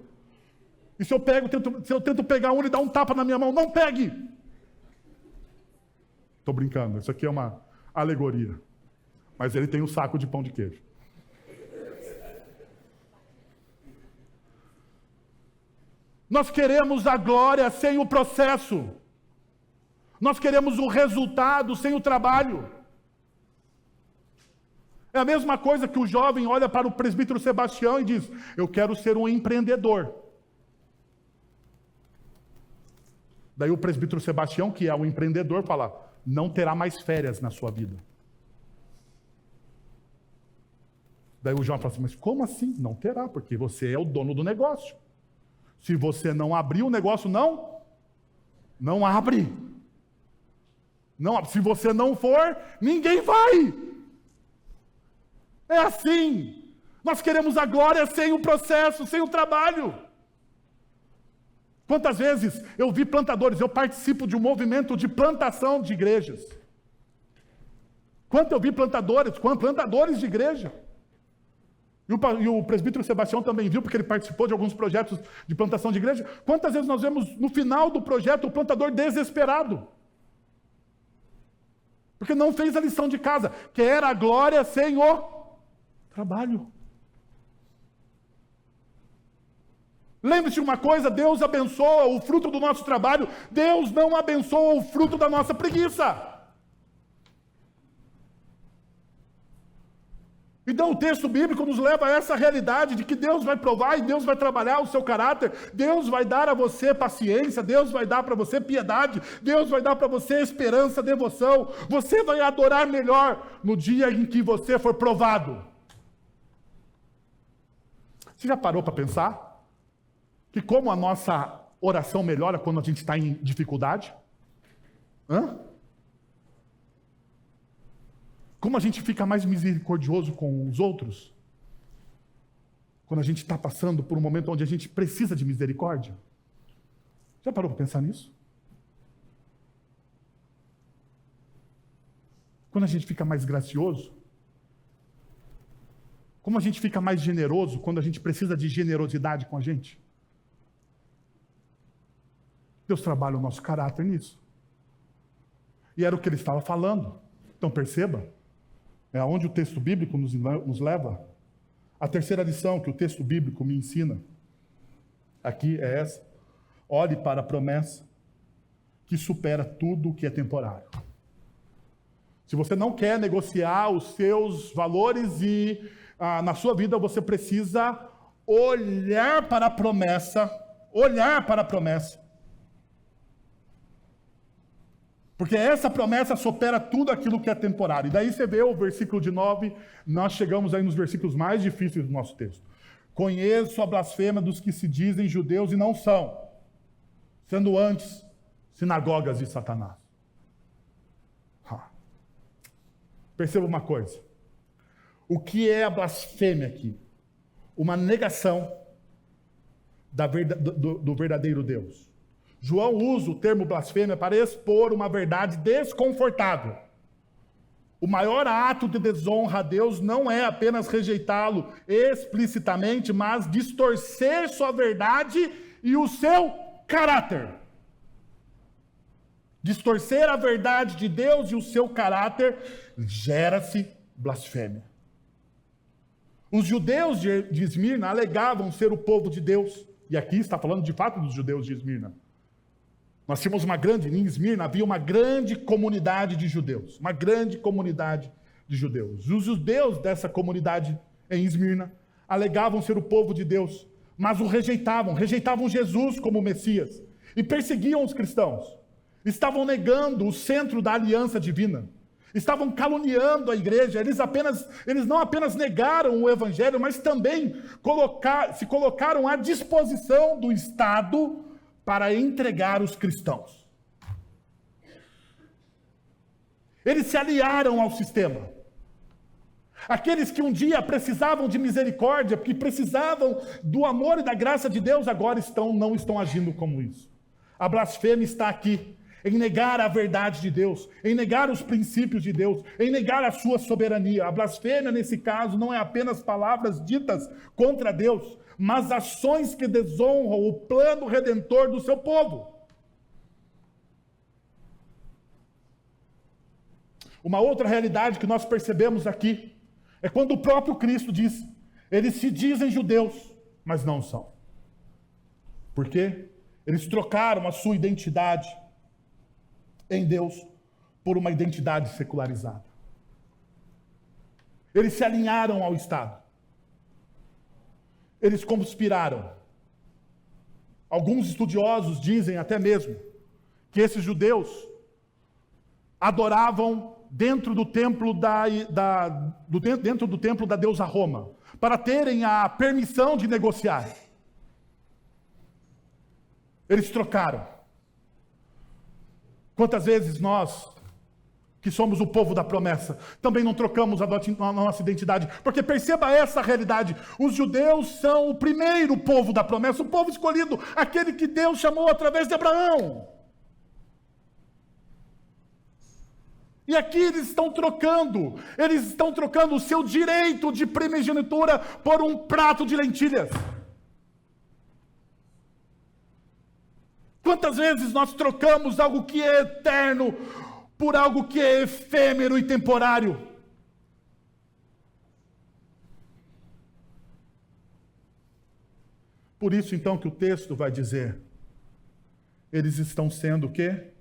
E se eu tento pegar um, ele dá um tapa na minha mão, não pegue! Estou brincando, isso aqui é uma alegoria. Mas ele tem um saco de pão de queijo. Nós queremos a glória sem o processo. Nós queremos o resultado sem o trabalho. É a mesma coisa que o jovem olha para o presbítero Sebastião e diz, eu quero ser um empreendedor. Daí o presbítero Sebastião, que é um empreendedor, fala, não terá mais férias na sua vida. Daí o jovem fala assim, mas como assim? Não terá, porque você é o dono do negócio. Se você não abrir, o negócio não abre. Não, se você não for, ninguém vai. É assim. Nós queremos a glória sem o processo, sem o trabalho. Quantas vezes eu vi plantadores, eu participo de um movimento de plantação de igrejas. Quanto eu vi plantadores de igreja. E o presbítero Sebastião também viu, porque ele participou de alguns projetos de plantação de igreja. Quantas vezes nós vemos no final do projeto o plantador desesperado? Porque não fez a lição de casa, que era a glória sem o trabalho. Lembre-se de uma coisa, Deus abençoa o fruto do nosso trabalho, Deus não abençoa o fruto da nossa preguiça. Então o texto bíblico nos leva a essa realidade de que Deus vai provar e Deus vai trabalhar o seu caráter, Deus vai dar a você paciência, Deus vai dar para você piedade, Deus vai dar para você esperança, devoção, você vai adorar melhor no dia em que você for provado. Você já parou para pensar que como a nossa oração melhora quando a gente está em dificuldade? Como a gente fica mais misericordioso com os outros? Quando a gente está passando por um momento onde a gente precisa de misericórdia? Já parou para pensar nisso? Quando a gente fica mais gracioso? Como a gente fica mais generoso quando a gente precisa de generosidade com a gente? Deus trabalha o nosso caráter nisso. E era o que ele estava falando. Então perceba. É aonde o texto bíblico nos leva. A terceira lição que o texto bíblico me ensina aqui é essa. Olhe para a promessa que supera tudo o que é temporário. Se você não quer negociar os seus valores e na sua vida você precisa olhar para a promessa. Olhar para a promessa. Porque essa promessa supera tudo aquilo que é temporário. E daí você vê o versículo de 9, nós chegamos aí nos versículos mais difíceis do nosso texto. Conheço a blasfêmia dos que se dizem judeus e não são, sendo antes sinagogas de Satanás. Perceba uma coisa. O que é a blasfêmia aqui? Uma negação do verdadeiro Deus. João usa o termo blasfêmia para expor uma verdade desconfortável. O maior ato de desonra a Deus não é apenas rejeitá-lo explicitamente, mas distorcer sua verdade e o seu caráter. Distorcer a verdade de Deus e o seu caráter gera-se blasfêmia. Os judeus de Esmirna alegavam ser o povo de Deus. E aqui está falando de fato dos judeus de Esmirna. Nós tínhamos em Esmirna havia uma grande comunidade de judeus. Uma grande comunidade de judeus. Os judeus dessa comunidade em Esmirna alegavam ser o povo de Deus, mas o rejeitavam Jesus como Messias e perseguiam os cristãos. Estavam negando o centro da aliança divina. Estavam caluniando a igreja. Eles não apenas negaram o evangelho, mas também se colocaram à disposição do Estado para entregar os cristãos. Eles se aliaram ao sistema. Aqueles que um dia precisavam de misericórdia, que precisavam do amor e da graça de Deus, agora não estão agindo como isso. A blasfêmia está aqui, em negar a verdade de Deus, em negar os princípios de Deus, em negar a sua soberania. A blasfêmia, nesse caso, não é apenas palavras ditas contra Deus, mas ações que desonram o plano redentor do seu povo. Uma outra realidade que nós percebemos aqui é quando o próprio Cristo diz: eles se dizem judeus, mas não são. Por quê? Eles trocaram a sua identidade em Deus por uma identidade secularizada. Eles se alinharam ao Estado. Eles conspiraram. Alguns estudiosos dizem até mesmo que esses judeus adoravam dentro do templo dentro do templo da deusa Roma, para terem a permissão de negociar. Eles trocaram. Quantas vezes nós, que somos o povo da promessa, também não trocamos a nossa identidade? Porque perceba essa realidade: os judeus são o primeiro povo da promessa, o povo escolhido, aquele que Deus chamou através de Abraão. E aqui eles estão trocando o seu direito de primogenitura por um prato de lentilhas. Quantas vezes nós trocamos algo que é eterno por algo que é efêmero e temporário? Por isso, então, que o texto vai dizer: eles estão sendo o quê?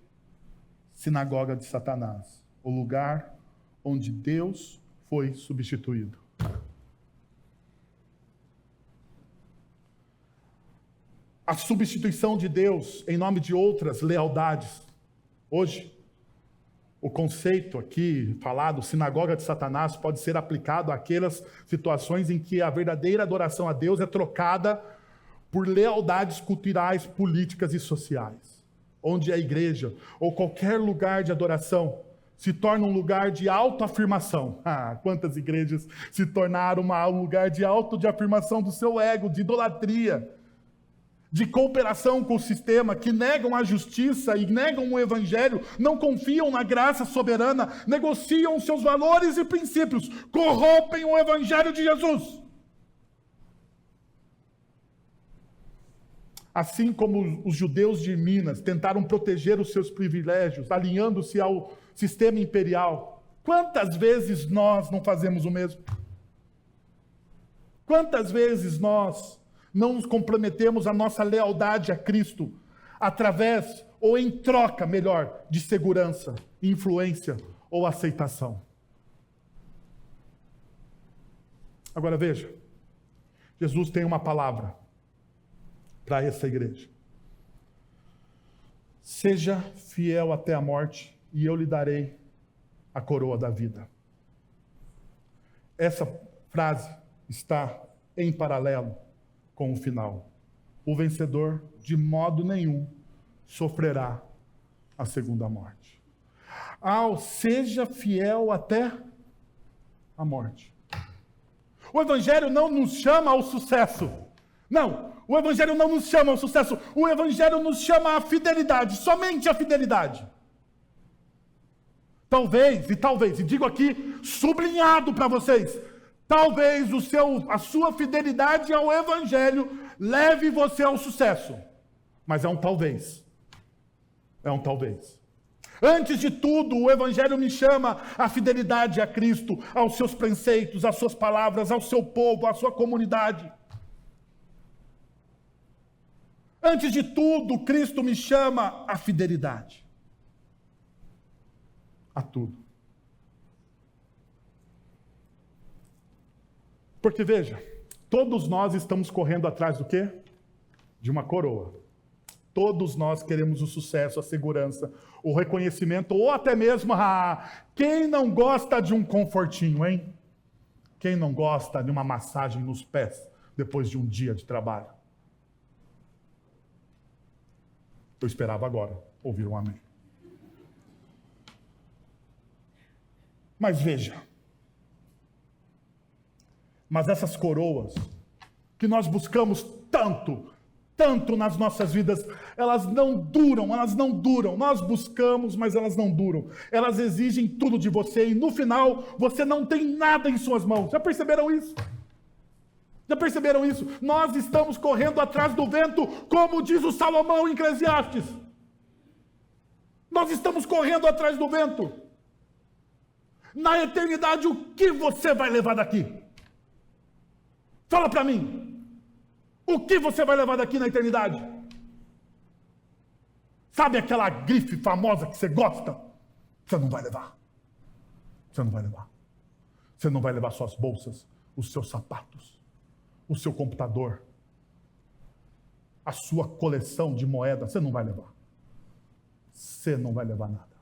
Sinagoga de Satanás, o lugar onde Deus foi substituído. A substituição de Deus em nome de outras lealdades. Hoje, o conceito aqui falado, sinagoga de Satanás, pode ser aplicado àquelas situações em que a verdadeira adoração a Deus é trocada por lealdades culturais, políticas e sociais. Onde a igreja ou qualquer lugar de adoração se torna um lugar de autoafirmação. Quantas igrejas se tornaram um lugar de autoafirmação do seu ego, de idolatria, de cooperação com o sistema, que negam a justiça e negam o evangelho, não confiam na graça soberana, negociam seus valores e princípios, corrompem o evangelho de Jesus. Assim como os judeus de Minas tentaram proteger os seus privilégios, alinhando-se ao sistema imperial, quantas vezes nós não fazemos o mesmo? Quantas vezes nós não nos comprometemos a nossa lealdade a Cristo através, ou em troca, melhor, de segurança, influência ou aceitação? Agora veja, Jesus tem uma palavra para essa igreja: seja fiel até a morte, e eu lhe darei a coroa da vida. Essa frase está em paralelo com o final. O vencedor, de modo nenhum, sofrerá a segunda morte. Seja fiel até a morte. O Evangelho não nos chama ao sucesso. Não, o Evangelho não nos chama ao sucesso. O Evangelho nos chama à fidelidade, somente à fidelidade. Talvez, e digo aqui, sublinhado para vocês, talvez a sua fidelidade ao Evangelho leve você ao sucesso. Mas é um talvez. É um talvez. Antes de tudo, o Evangelho me chama à fidelidade a Cristo, aos seus preceitos, às suas palavras, ao seu povo, à sua comunidade. Antes de tudo, Cristo me chama à fidelidade. A tudo. Porque veja, todos nós estamos correndo atrás do quê? De uma coroa. Todos nós queremos o sucesso, a segurança, o reconhecimento, ou até mesmo, quem não gosta de um confortinho, hein? Quem não gosta de uma massagem nos pés depois de um dia de trabalho? Eu esperava agora ouvir um amém. Mas veja, mas essas coroas que nós buscamos tanto nas nossas vidas, elas não duram. Nós buscamos, mas elas não duram. Elas exigem tudo de você e no final você não tem nada em suas mãos. Já perceberam isso? Já perceberam isso? Nós estamos correndo atrás do vento, como diz o Salomão em Eclesiastes. Nós estamos correndo atrás do vento. Na eternidade, o que você vai levar daqui? Fala para mim. O que você vai levar daqui na eternidade? Sabe aquela grife famosa que você gosta? Você não vai levar. Você não vai levar. Você não vai levar suas bolsas, os seus sapatos, o seu computador, a sua coleção de moedas. Você não vai levar. Você não vai levar nada.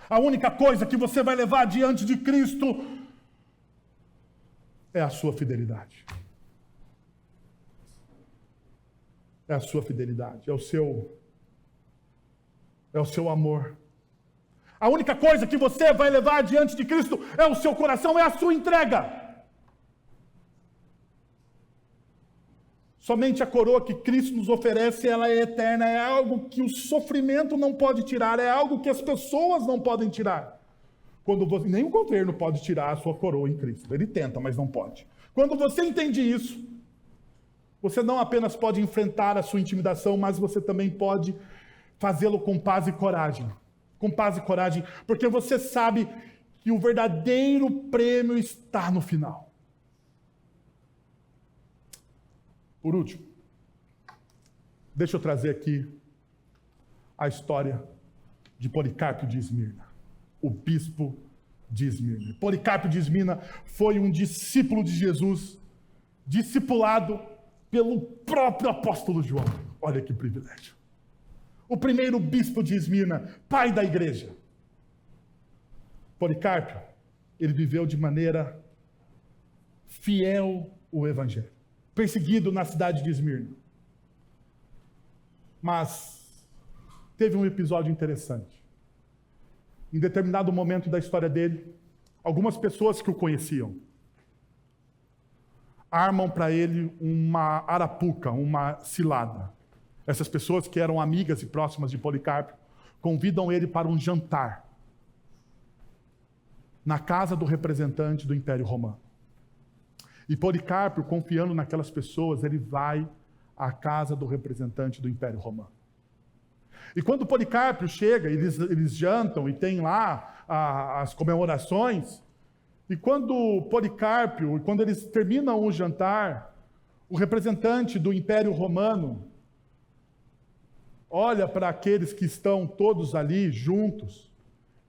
A única coisa que você vai levar diante de Cristo é a sua fidelidade. É a sua fidelidade, é o seu amor. A única coisa que você vai levar diante de Cristo é o seu coração, é a sua entrega. Somente a coroa que Cristo nos oferece, ela é eterna, é algo que o sofrimento não pode tirar, é algo que as pessoas não podem tirar. Nem o governo pode tirar a sua coroa em Cristo. Ele tenta, mas não pode. Quando você entende isso, você não apenas pode enfrentar a sua intimidação, mas você também pode fazê-lo com paz e coragem. Com paz e coragem, porque você sabe que o verdadeiro prêmio está no final. Por último, deixa eu trazer aqui a história de Policarpo de Esmirna, o bispo de Esmirna. Policarpo de Esmirna foi um discípulo de Jesus, discipulado pelo próprio apóstolo João. Olha que privilégio. O primeiro bispo de Esmirna, pai da igreja. Policarpo, ele viveu de maneira fiel o evangelho. Perseguido na cidade de Esmirna. Mas teve um episódio interessante. Em determinado momento da história dele, algumas pessoas que o conheciam armam para ele uma arapuca, uma cilada. Essas pessoas que eram amigas e próximas de Policarpo convidam ele para um jantar na casa do representante do Império Romano. E Policarpo, confiando naquelas pessoas, ele vai à casa do representante do Império Romano. E quando Policarpo chega, eles jantam e tem lá as comemorações. E quando Policarpo, quando eles terminam o jantar, o representante do Império Romano olha para aqueles que estão todos ali juntos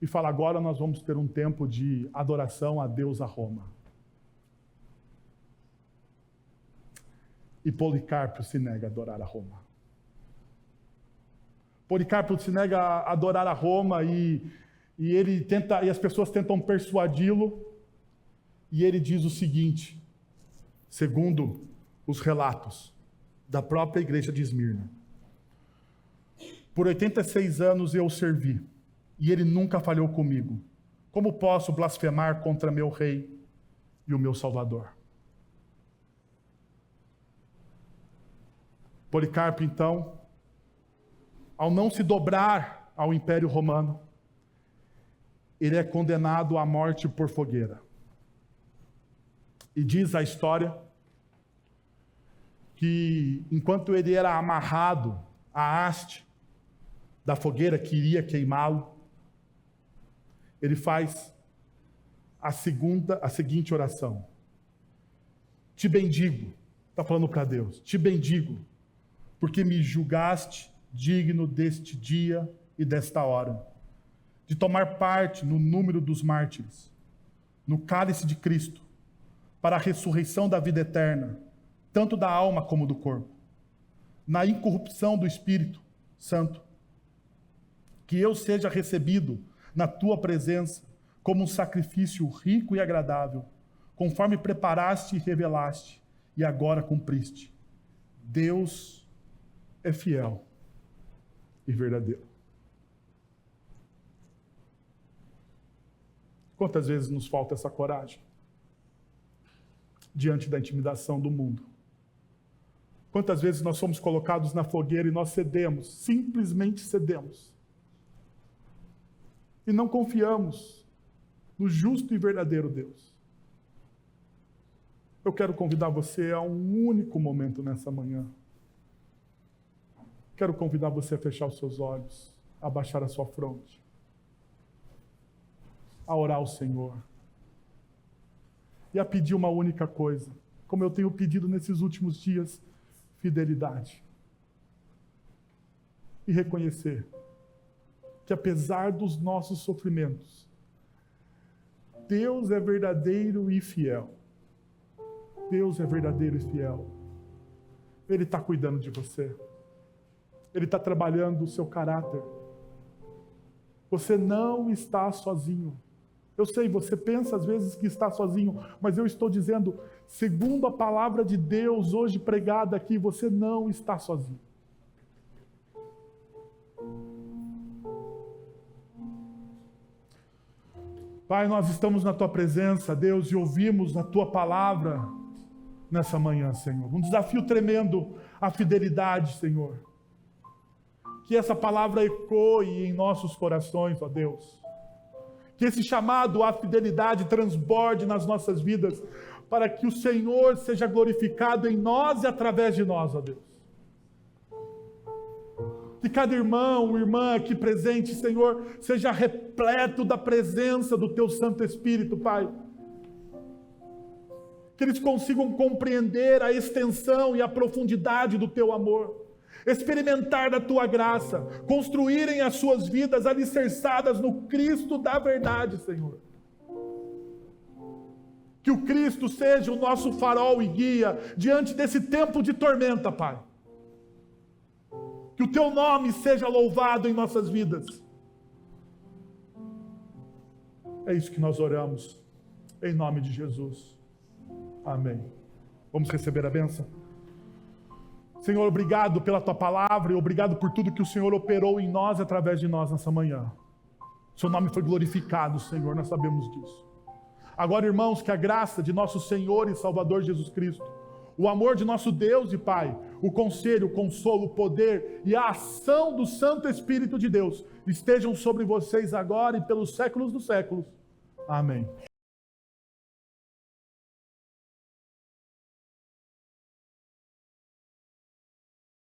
e fala: agora nós vamos ter um tempo de adoração a Deus a Roma. E Policarpo se nega a adorar a Roma. Policarpo se nega a adorar a Roma e as pessoas tentam persuadi-lo. E ele diz o seguinte, segundo os relatos da própria igreja de Esmirna: por 86 anos eu o servi, e ele nunca falhou comigo. Como posso blasfemar contra meu rei e o meu Salvador? Policarpo, então, ao não se dobrar ao Império Romano, ele é condenado à morte por fogueira. E diz a história que, enquanto ele era amarrado à haste da fogueira que iria queimá-lo, ele faz a seguinte oração: te bendigo, está falando para Deus, te bendigo, porque me julgaste digno deste dia e desta hora, de tomar parte no número dos mártires, no cálice de Cristo, para a ressurreição da vida eterna, tanto da alma como do corpo, na incorrupção do Espírito Santo, que eu seja recebido na tua presença como um sacrifício rico e agradável, conforme preparaste e revelaste, e agora cumpriste. Deus é fiel e verdadeiro. Quantas vezes nos falta essa coragem diante da intimidação do mundo? Quantas vezes nós somos colocados na fogueira e nós cedemos, simplesmente cedemos, e não confiamos no justo e verdadeiro Deus? Eu quero convidar você a um único momento nessa manhã. Quero convidar você a fechar os seus olhos, a abaixar a sua fronte, a orar ao Senhor e a pedir uma única coisa, como eu tenho pedido nesses últimos dias: fidelidade. E reconhecer que, apesar dos nossos sofrimentos, Deus é verdadeiro e fiel. Deus é verdadeiro e fiel. Ele está cuidando de você. Ele está trabalhando o seu caráter. Você não está sozinho. Eu sei, você pensa às vezes que está sozinho, mas eu estou dizendo, segundo a palavra de Deus hoje pregada aqui, você não está sozinho. Pai, nós estamos na Tua presença, Deus, e ouvimos a Tua palavra nessa manhã, Senhor. Um desafio tremendo, a fidelidade, Senhor. Que essa palavra ecoe em nossos corações, ó Deus. Que esse chamado à fidelidade transborde nas nossas vidas, para que o Senhor seja glorificado em nós e através de nós, ó Deus. Que cada irmão, irmã aqui presente, Senhor, seja repleto da presença do Teu Santo Espírito, Pai. Que eles consigam compreender a extensão e a profundidade do Teu amor, experimentar da Tua graça, construírem as suas vidas alicerçadas no Cristo da verdade, Senhor. Que o Cristo seja o nosso farol e guia diante desse tempo de tormenta, Pai. Que o Teu nome seja louvado em nossas vidas. É isso que nós oramos, em nome de Jesus. Amém. Vamos receber a bênção? Senhor, obrigado pela Tua palavra e obrigado por tudo que o Senhor operou em nós e através de nós nessa manhã. Seu nome foi glorificado, Senhor, nós sabemos disso. Agora, irmãos, que a graça de nosso Senhor e Salvador Jesus Cristo, o amor de nosso Deus e Pai, o conselho, o consolo, o poder e a ação do Santo Espírito de Deus estejam sobre vocês agora e pelos séculos dos séculos. Amém.